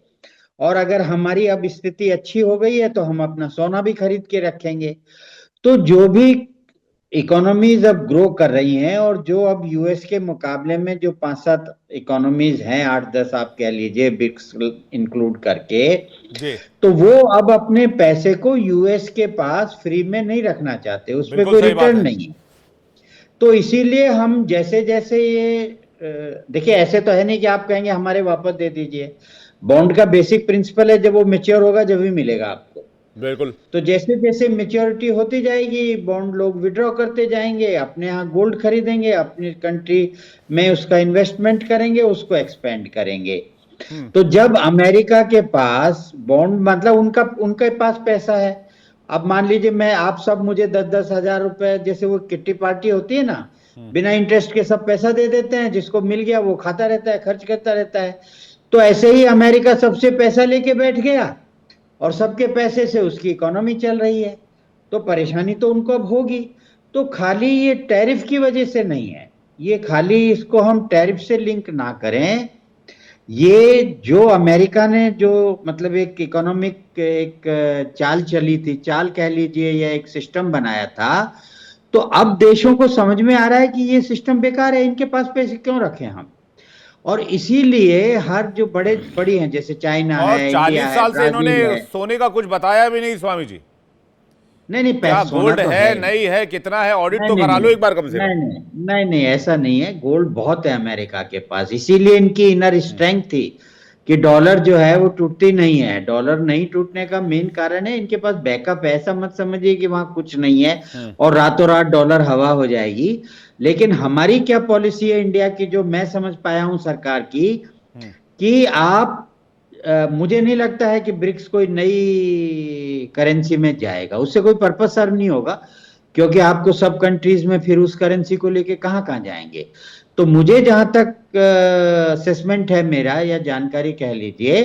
और अगर हमारी अब स्थिति अच्छी हो गई है तो हम अपना सोना भी खरीद के रखेंगे। तो जो भी इकोनॉमीज अब ग्रो कर रही हैं, और जो अब यूएस के मुकाबले में जो 5-7 इकोनॉमीज हैं, 8-10 आप कह लीजिए ब्रिक्स इंक्लूड करके, तो वो अब अपने पैसे को यूएस के पास फ्री में नहीं रखना चाहते, उसमें कोई रिटर्न नहीं है। तो इसीलिए हम जैसे जैसे ये देखिए, ऐसे तो है नहीं कि आप कहेंगे हमारे वापस दे दीजिए। बॉन्ड का बेसिक प्रिंसिपल है, जब वो मैच्योर होगा जब ही मिलेगा आपको। बिल्कुल। तो जैसे जैसे मैच्योरिटी होती जाएगी, बॉन्ड लोग विड्रॉ करते जाएंगे, अपने यहाँ गोल्ड खरीदेंगे, अपनी कंट्री में उसका इन्वेस्टमेंट करेंगे, उसको एक्सपेंड करेंगे। तो जब अमेरिका के पास बॉन्ड, मतलब उनके पास पैसा है, अब मान लीजिए मैं, आप सब मुझे 10-10 हजार रुपए, जैसे वो किट्टी पार्टी होती है ना, बिना इंटरेस्ट के सब पैसा दे देते हैं, जिसको मिल गया वो खाता रहता है, खर्च करता रहता है। तो ऐसे ही अमेरिका सबसे पैसा लेके बैठ गया और सबके पैसे से उसकी इकोनॉमी चल रही है, तो परेशानी तो उनको अब होगी। तो खाली ये टैरिफ की वजह से नहीं है, ये खाली इसको हम टैरिफ से लिंक ना करें, ये जो अमेरिका ने जो मतलब एक इकोनॉमिक एक चाल चली थी, चाल कह लीजिए, या एक सिस्टम बनाया था, तो अब देशों को समझ में आ रहा है कि ये सिस्टम बेकार है, इनके पास पैसे क्यों रखें हम। और इसीलिए हर जो बड़ी हैं, जैसे चाइना और है, इंडिया 40 है, साल से इन्होंने ब्राजील है। सोने का कुछ बताया भी नहीं स्वामी जी। नहीं नहीं, क्या पैसा सोना गोल्ड तो है, नहीं है, कितना है, ऑडिट नहीं तो नहीं करा लो नहीं एक बार कम से नहीं कम। नहीं नहीं नहीं, ऐसा नहीं है। गोल्ड बहुत है अमेरिका के पास, इसीलिए इनकी इनर स्ट्रेंथ थी कि डॉलर जो है वो टूटती नहीं है। डॉलर नहीं टूटने का मेन कारण है इनके पास बैकअप है। ऐसा मत समझिए कि वहां कुछ नहीं है और रातों रात डॉलर हवा हो जाएगी। लेकिन हमारी क्या पॉलिसी है इंडिया की, जो मैं समझ पाया हूं सरकार की, कि आप मुझे नहीं लगता है कि ब्रिक्स कोई नई करेंसी में जाएगा, उससे कोई पर्पस सर्व नहीं होगा, क्योंकि आपको सब कंट्रीज में फिर उस करेंसी को लेके कहां कहां जाएंगे। तो मुझे जहां तक असेसमेंट है मेरा, या जानकारी कह लीजिए,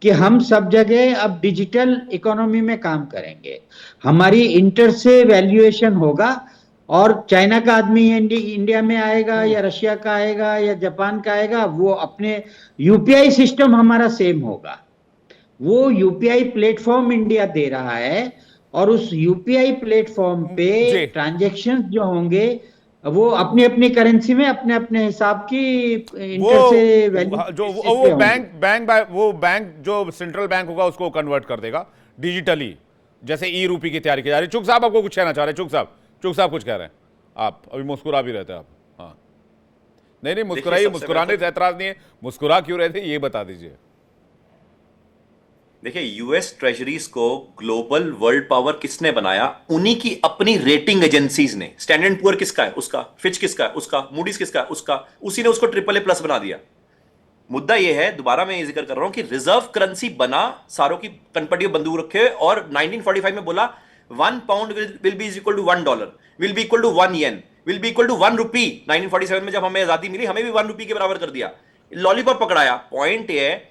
कि हम सब जगह अब डिजिटल इकोनॉमी में काम करेंगे। हमारी इंटर से वैल्यूएशन होगा, और चाइना का आदमी इंडिया में आएगा, या रशिया का आएगा, या जापान का आएगा, वो अपने यूपीआई सिस्टम हमारा सेम होगा। वो यूपीआई प्लेटफॉर्म इंडिया दे रहा है, और उस यूपीआई प्लेटफॉर्म पे जी। ट्रांजैक्शंस जो होंगे वो अपनी अपनी करेंसी में अपने अपने हिसाब की वो इंटर से वैल्यू जो बेसिस वो पे होंगे। बैंक जो सेंट्रल बैंक होगा उसको कन्वर्ट कर देगा डिजिटली, जैसे ई रूपी की तैयारी की जा रही है। चुग साहब आपको कुछ कहना चाह रहे हैं? चुग साहब कुछ कह रहे हैं। आप अभी मुस्कुरा भी रहते हैं आप। हाँ, नहीं नहीं, मुस्कुराइए, सबसे मुस्कुराने पहले से ऐतराज नहीं है। मुस्कुरा क्यों रहे थे ये बता दीजिए। देखिए, यूएस ट्रेजरीज को ग्लोबल वर्ल्ड पावर किसने बनाया? उन्हीं की अपनी रेटिंग एजेंसीज ने। स्टैंडर्ड पुअर किसका है? उसका। फिच किसका है? उसका। मूडीज किसका है? उसका। उसी ने उसको AAA+ बना दिया। मुद्दा यह है, दोबारा मैं ये जिक्र कर रहा हूं, कि रिजर्व करेंसी बना, सारों की कनपटियों बंदूक रखे, और 1945 में बोला 1 pound will be equal to 1 dollar, will be equal to 1 yen, will be equal to 1 rupee. 1947 में जब हमें आजादी मिली, हमें भी 1 रुपी के बराबर कर दिया। लॉलीपॉप पकड़ाया। पॉइंट ये है,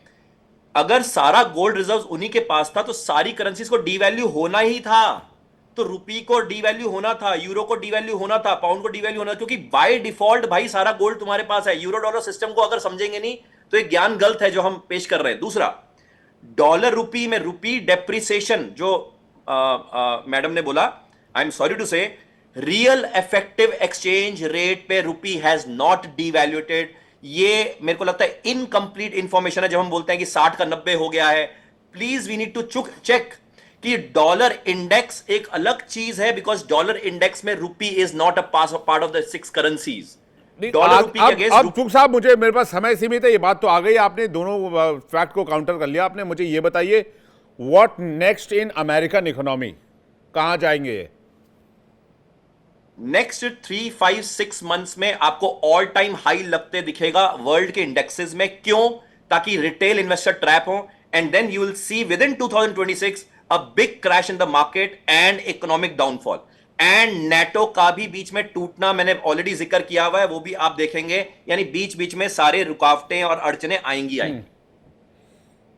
अगर सारा गोल्ड रिजर्व उन्हीं के पास था तो सारी करेंसीज को डीवैल्यू होना ही था। तो रुपी को डीवैल्यू होना था, यूरो को डीवैल्यू होना था, पाउंड को डीवैल्यू होना था, क्योंकि बाय डिफॉल्ट भाई सारा गोल्ड तुम्हारे पास है। यूरो डॉलर सिस्टम को अगर समझेंगे नहीं तो एक ज्ञान गलत है जो हम पेश कर रहे हैं। दूसरा, डॉलर रुपी में रुपी डेप्रिसिएशन जो मैडम ने बोला, आई एम सॉरी टू से, रियल इफेक्टिव एक्सचेंज रेट पे रुपी हैज नॉट डीवैल्यूटेड। ये मेरे को लगता है इनकंप्लीट इंफॉर्मेशन है जब हम बोलते हैं कि 60 का 90 हो गया है। Please we need to check कि डॉलर इंडेक्स एक अलग चीज है, बिकॉज डॉलर इंडेक्स में rupee is not a part of the 6 currencies. Dollar rupee के अगेंस्ट अब चुग साहब, मुझे मेरे पास समय सीमित है, ये बात तो आ गई, आपने दोनों फैक्ट को काउंटर कर लिया। आपने मुझे ये बताइए, what next in American economy, कहां जाएंगे ये? नेक्स्ट 3, 5, 6 मंथ्स में आपको ऑल टाइम हाई लगते दिखेगा वर्ल्ड के इंडेक्सेस में। क्यों? ताकि रिटेल इन्वेस्टर ट्रैप हो, and then you will see with in 2026 a big crash in the market and economic downfall. And NATO का भी बीच में टूटना मैंने ऑलरेडी जिक्र किया हुआ है, वो भी आप देखेंगे। यानी बीच बीच में सारे रुकावटें और अड़चने आएंगी।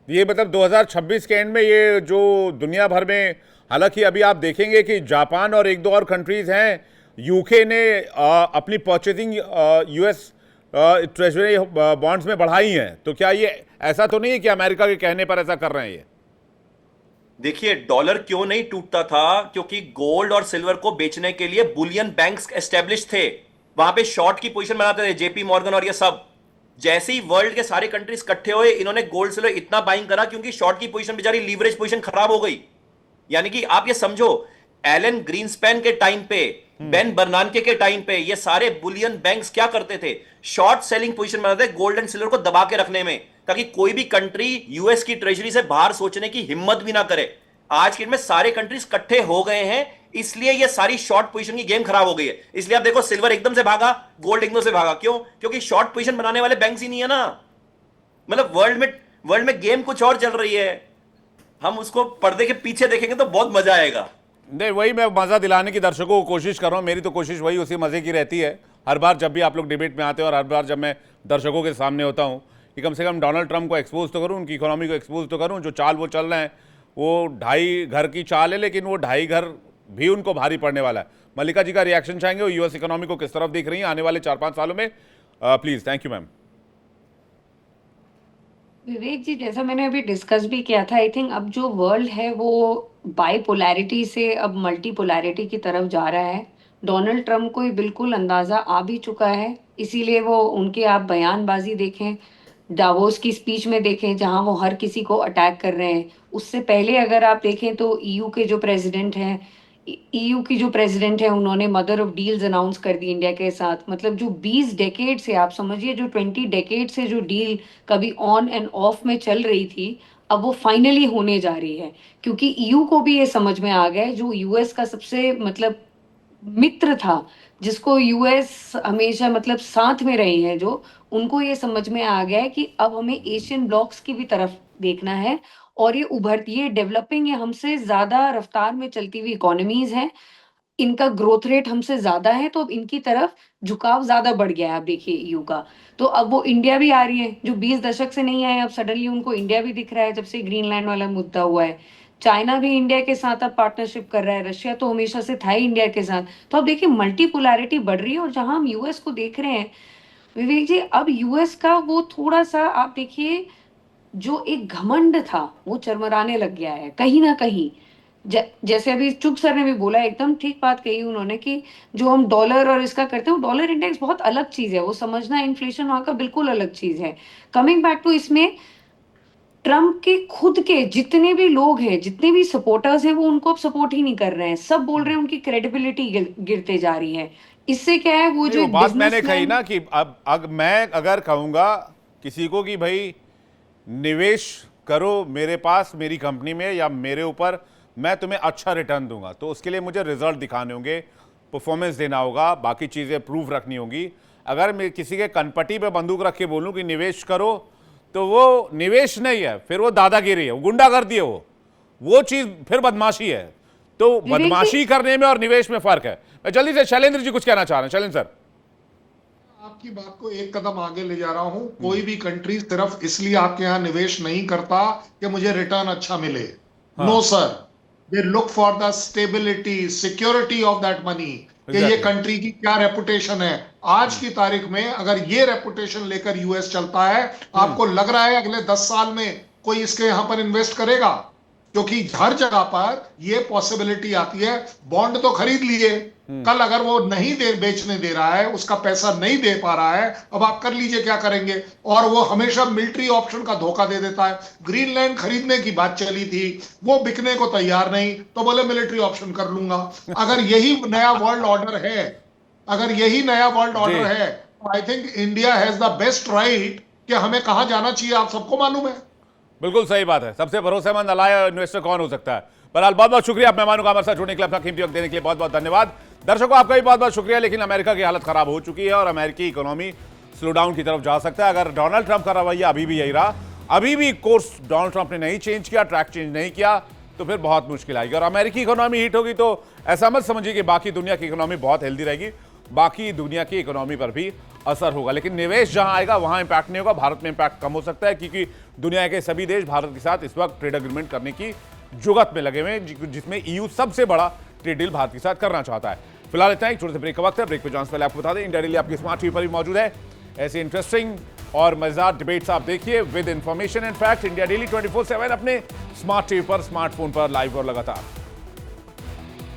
ये मतलब 2026 के एंड में ये जो दुनिया भर में, हालांकि अभी आप देखेंगे कि जापान और एक दो और कंट्रीज हैं, यूके ने अपनी परचेजिंग यूएस ट्रेजरी बॉन्ड्स में बढ़ाई हैं। तो क्या ये ऐसा तो नहीं है कि अमेरिका के कहने पर ऐसा कर रहे हैं ये? देखिए, डॉलर क्यों नहीं टूटता था? क्योंकि गोल्ड और सिल्वर को बेचने के लिए बुलियन बैंक्स एस्टेब्लिश थे, वहां पे शॉर्ट की पोजीशन बनाते थे, जेपी मॉर्गन और ये सब। जैसे ही वर्ल्ड के सारे कंट्रीज इकट्ठे हुए, इन्होंने गोल्ड सिल्वर इतना बाइंग करा क्योंकि शॉर्ट की पोजीशन बेचारी लीवरेज पोजीशन खराब हो गई। यानी कि आप ये समझो, एलन ग्रीनस्पैन के टाइम पे, बेन बर्नानके के टाइम पे, ये सारे बुलियन बैंक्स क्या करते थे? शॉर्ट सेलिंग पोजीशन बनाते थे गोल्ड एंड सिल्वर को दबा के रखने में, ताकि कोई भी कंट्री यूएस की ट्रेजरी से बाहर सोचने की हिम्मत भी ना करे। आज के दिन में सारे कंट्रीज इकट्ठे हो गए हैं, इसलिए ये सारी शॉर्ट पोजीशन की गेम खराब हो गई है। इसलिए आप देखो, सिल्वर एकदम से भागा, गोल्ड एकदम से भागा। क्यों? क्योंकि शॉर्ट पोजीशन बनाने वाले बैंक्स ही नहीं है ना। मतलब वर्ल्ड में गेम कुछ और चल रही है। हम उसको पर्दे के पीछे देखेंगे तो बहुत मजा आएगा। नहीं, वही मैं मजा दिलाने की दर्शकों को कोशिश कर रहा हूं। मेरी तो कोशिश वही उसी मजे की रहती है हर बार जब भी आप लोग डिबेट में आते हैं, और हर बार जब मैं दर्शकों के सामने होता हूं, कि कम से कम डोनाल्ड ट्रंप को एक्सपोज तो करूं, उनकी इकोनॉमी को एक्सपोज तो करूं। जो चाल वो चल रहे हैं वो 2.5 घर की चाल है, लेकिन वो 2.5 घर भी उनको भारी पड़ने वाला है। मल्लिका जी का रिएक्शन चाहेंगे, वो यूएस इकोनॉमी को किस तरफ देख रही हैं आने वाले 4-5 सालों में? Please. Thank you ma'am. Vivek ji, जैसा मैंने अभी डिस्कस भी किया था, आई थिंक अब जो वर्ल्ड है वो बाइपोलैरिटी से अब मल्टीपोलैरिटी की तरफ जा रहा है। डोनाल्ड ट्रम्प को ये बिल्कुल अंदाजा आ भी चुका है, इसीलिए वो उनके आप बयानबाजी देखें, डावोस की स्पीच में देखें जहां वो हर किसी को अटैक कर रहे हैं। उससे पहले अगर आप देखें तो ईयू के जो प्रेसिडेंट हैं, ईयू की जो प्रेसिडेंट है, उन्होंने मदर ऑफ डील्स अनाउंस कर दी इंडिया के साथ। मतलब जो 20 डेकेड से, आप समझिए जो 20 डेकेड से जो डील कभी ऑन एंड ऑफ में चल रही थी, अब वो फाइनली होने जा रही है। क्योंकि ईयू को भी ये समझ में आ गया है, जो यूएस का सबसे मतलब मित्र था, जिसको यूएस हमेशा मतलब साथ में रही है, जो उनको ये समझ में आ गया है कि अब हमें एशियन ब्लॉक्स की भी तरफ देखना है। और ये उभरती, ये डेवलपिंग, ये हमसे ज्यादा रफ्तार में चलती हुई इकोनॉमीज हैं, इनका ग्रोथ रेट हमसे ज्यादा है, तो अब इनकी तरफ झुकाव ज्यादा बढ़ गया है। आप देखिए ईयू का, तो अब वो इंडिया भी आ रही है, जो 20 दशक से नहीं आए, अब सडनली उनको इंडिया भी दिख रहा है जब से ग्रीनलैंड वाला मुद्दा हुआ है। चाइना भी इंडिया के साथ अब पार्टनरशिप कर रहा है, रशिया तो हमेशा से था ही इंडिया के साथ। तो अब देखिए मल्टीपोलैरिटी बढ़ रही है, और जहां हम यूएस को देख रहे हैं विवेक जी, अब यूएस का वो थोड़ा सा आप देखिए, जो एक घमंड था वो चरमराने लग गया है कहीं ना कहीं। जैसे अभी चुग सर ने भी बोला, एकदम ठीक बात कही उन्होंने कि जो हम डॉलर और इसका करते हैं, वो डॉलर इंडेक्स बहुत अलग चीज है, वो समझना इन्फ्लेशन वहां का बिल्कुल अलग चीज है। कमिंग बैक टू इसमें, ट्रम्प के खुद के जितने भी लोग हैं, जितने भी सपोर्टर्स हैं, वो उनको अब सपोर्ट ही नहीं कर रहे हैं। सब बोल रहे हैं उनकी क्रेडिबिलिटी गिरते जा रही है। इससे क्या है, वो नहीं, जो वो बात मैंने कही बिजनेसमैन, ना कि अब मैं अगर कहूंगा किसी को कि भाई निवेश करो मेरे पास, मेरी कंपनी में या मेरे ऊपर, मैं तुम्हें अच्छा रिटर्न दूंगा, तो उसके लिए मुझे रिजल्ट दिखाने होंगे, परफॉर्मेंस देना होगा, बाकी चीज़ें प्रूव रखनी होगी। अगर मैं किसी के कनपट्टी पे बंदूक रख के बोलूं कि निवेश करो, तो वो निवेश नहीं है, फिर वो दादागिरी है, वो गुंडागर्दी है, वो चीज़ फिर बदमाशी है। तो विवेक जी, बदमाशी करने में और निवेश में फर्क है। मैं जल्दी से शैलेंद्र जी कुछ कहना चाह रहे हैं। शैलेंद्र सर, आपकी बात को एक कदम आगे ले जा रहा हूं। कोई भी कंट्री सिर्फ इसलिए आपके यहां निवेश नहीं करता कि मुझे रिटर्न अच्छा मिले। No sir, they look for the stability, security of that money, कि ये कंट्री की क्या रेपुटेशन है। आज की तारीख में अगर ये रेपुटेशन लेकर यूएस चलता है, आपको लग रहा है अगले 10 साल में कोई इसके यहां पर इन्वेस्ट करेगा? क्योंकि हर जगह पर ये पॉसिबिलिटी आती है। बॉन्ड तो खरीद लिए, कल अगर वो नहीं बेचने दे रहा है, उसका पैसा नहीं दे पा रहा है, अब आप कर लीजिए क्या करेंगे। और वो हमेशा मिलिट्री ऑप्शन का धोखा दे देता है। ग्रीनलैंड खरीदने की बात चली थी, वो बिकने को तैयार नहीं, तो बोले मिलिट्री ऑप्शन कर लूंगा। अगर यही नया वर्ल्ड ऑर्डर है, अगर यही नया वर्ल्ड ऑर्डर है, तो I think India has the best right कि हमें कहां जाना चाहिए, आप सबको मालूम है। बिल्कुल सही बात है। सबसे भरोसेमंद अलाय इन्वेस्टर कौन हो सकता है? बहरहाल बहुत बहुत शुक्रिया आप मेहमानों का हमारे साथ जुड़ने के लिए, अपना कीमती वक्त देने के लिए बहुत बहुत धन्यवाद। दर्शकों आपका भी बहुत बहुत शुक्रिया। लेकिन अमेरिका की हालत खराब हो चुकी है और अमेरिकी इकोनॉमी स्लो डाउन की तरफ जा सकता है अगर डोनाल्ड ट्रंप का रवैया अभी भी यही रहा, अभी भी कोर्स डोनाल्ड ट्रंप ने नहीं चेंज किया, ट्रैक चेंज नहीं किया, तो फिर बहुत मुश्किल आएगी। और अमेरिकी इकोनॉमी हिट होगी तो ऐसा मत समझिए कि बाकी दुनिया की इकोनॉमी बहुत हेल्दी रहेगी, बाकी दुनिया की इकोनॉमी पर भी असर होगा। लेकिन निवेश जहां आएगा वहां इंपैक्ट नहीं होगा। भारत में इंपैक्ट कम हो सकता है क्योंकि दुनिया के सभी देश भारत के साथ इस वक्त ट्रेड एग्रीमेंट करने की जुगत में लगे हुए हैं, जिसमें ईयू सबसे बड़ा ट्रेड डील भारत के साथ करना चाहता है। फिलहाल इतना ही, छोटे से ब्रेक का वक्त है। ब्रेक पे जाने से पहले आपको बता दें, इंडिया डेली आपकी स्मार्ट टीवी पर भी मौजूद है। ऐसे इंटरेस्टिंग और मजेदार डिबेट्स आप देखिए with information and fact. India daily 24/7 अपने स्मार्ट टीवी पर, स्मार्टफोन पर लाइव और लगातार।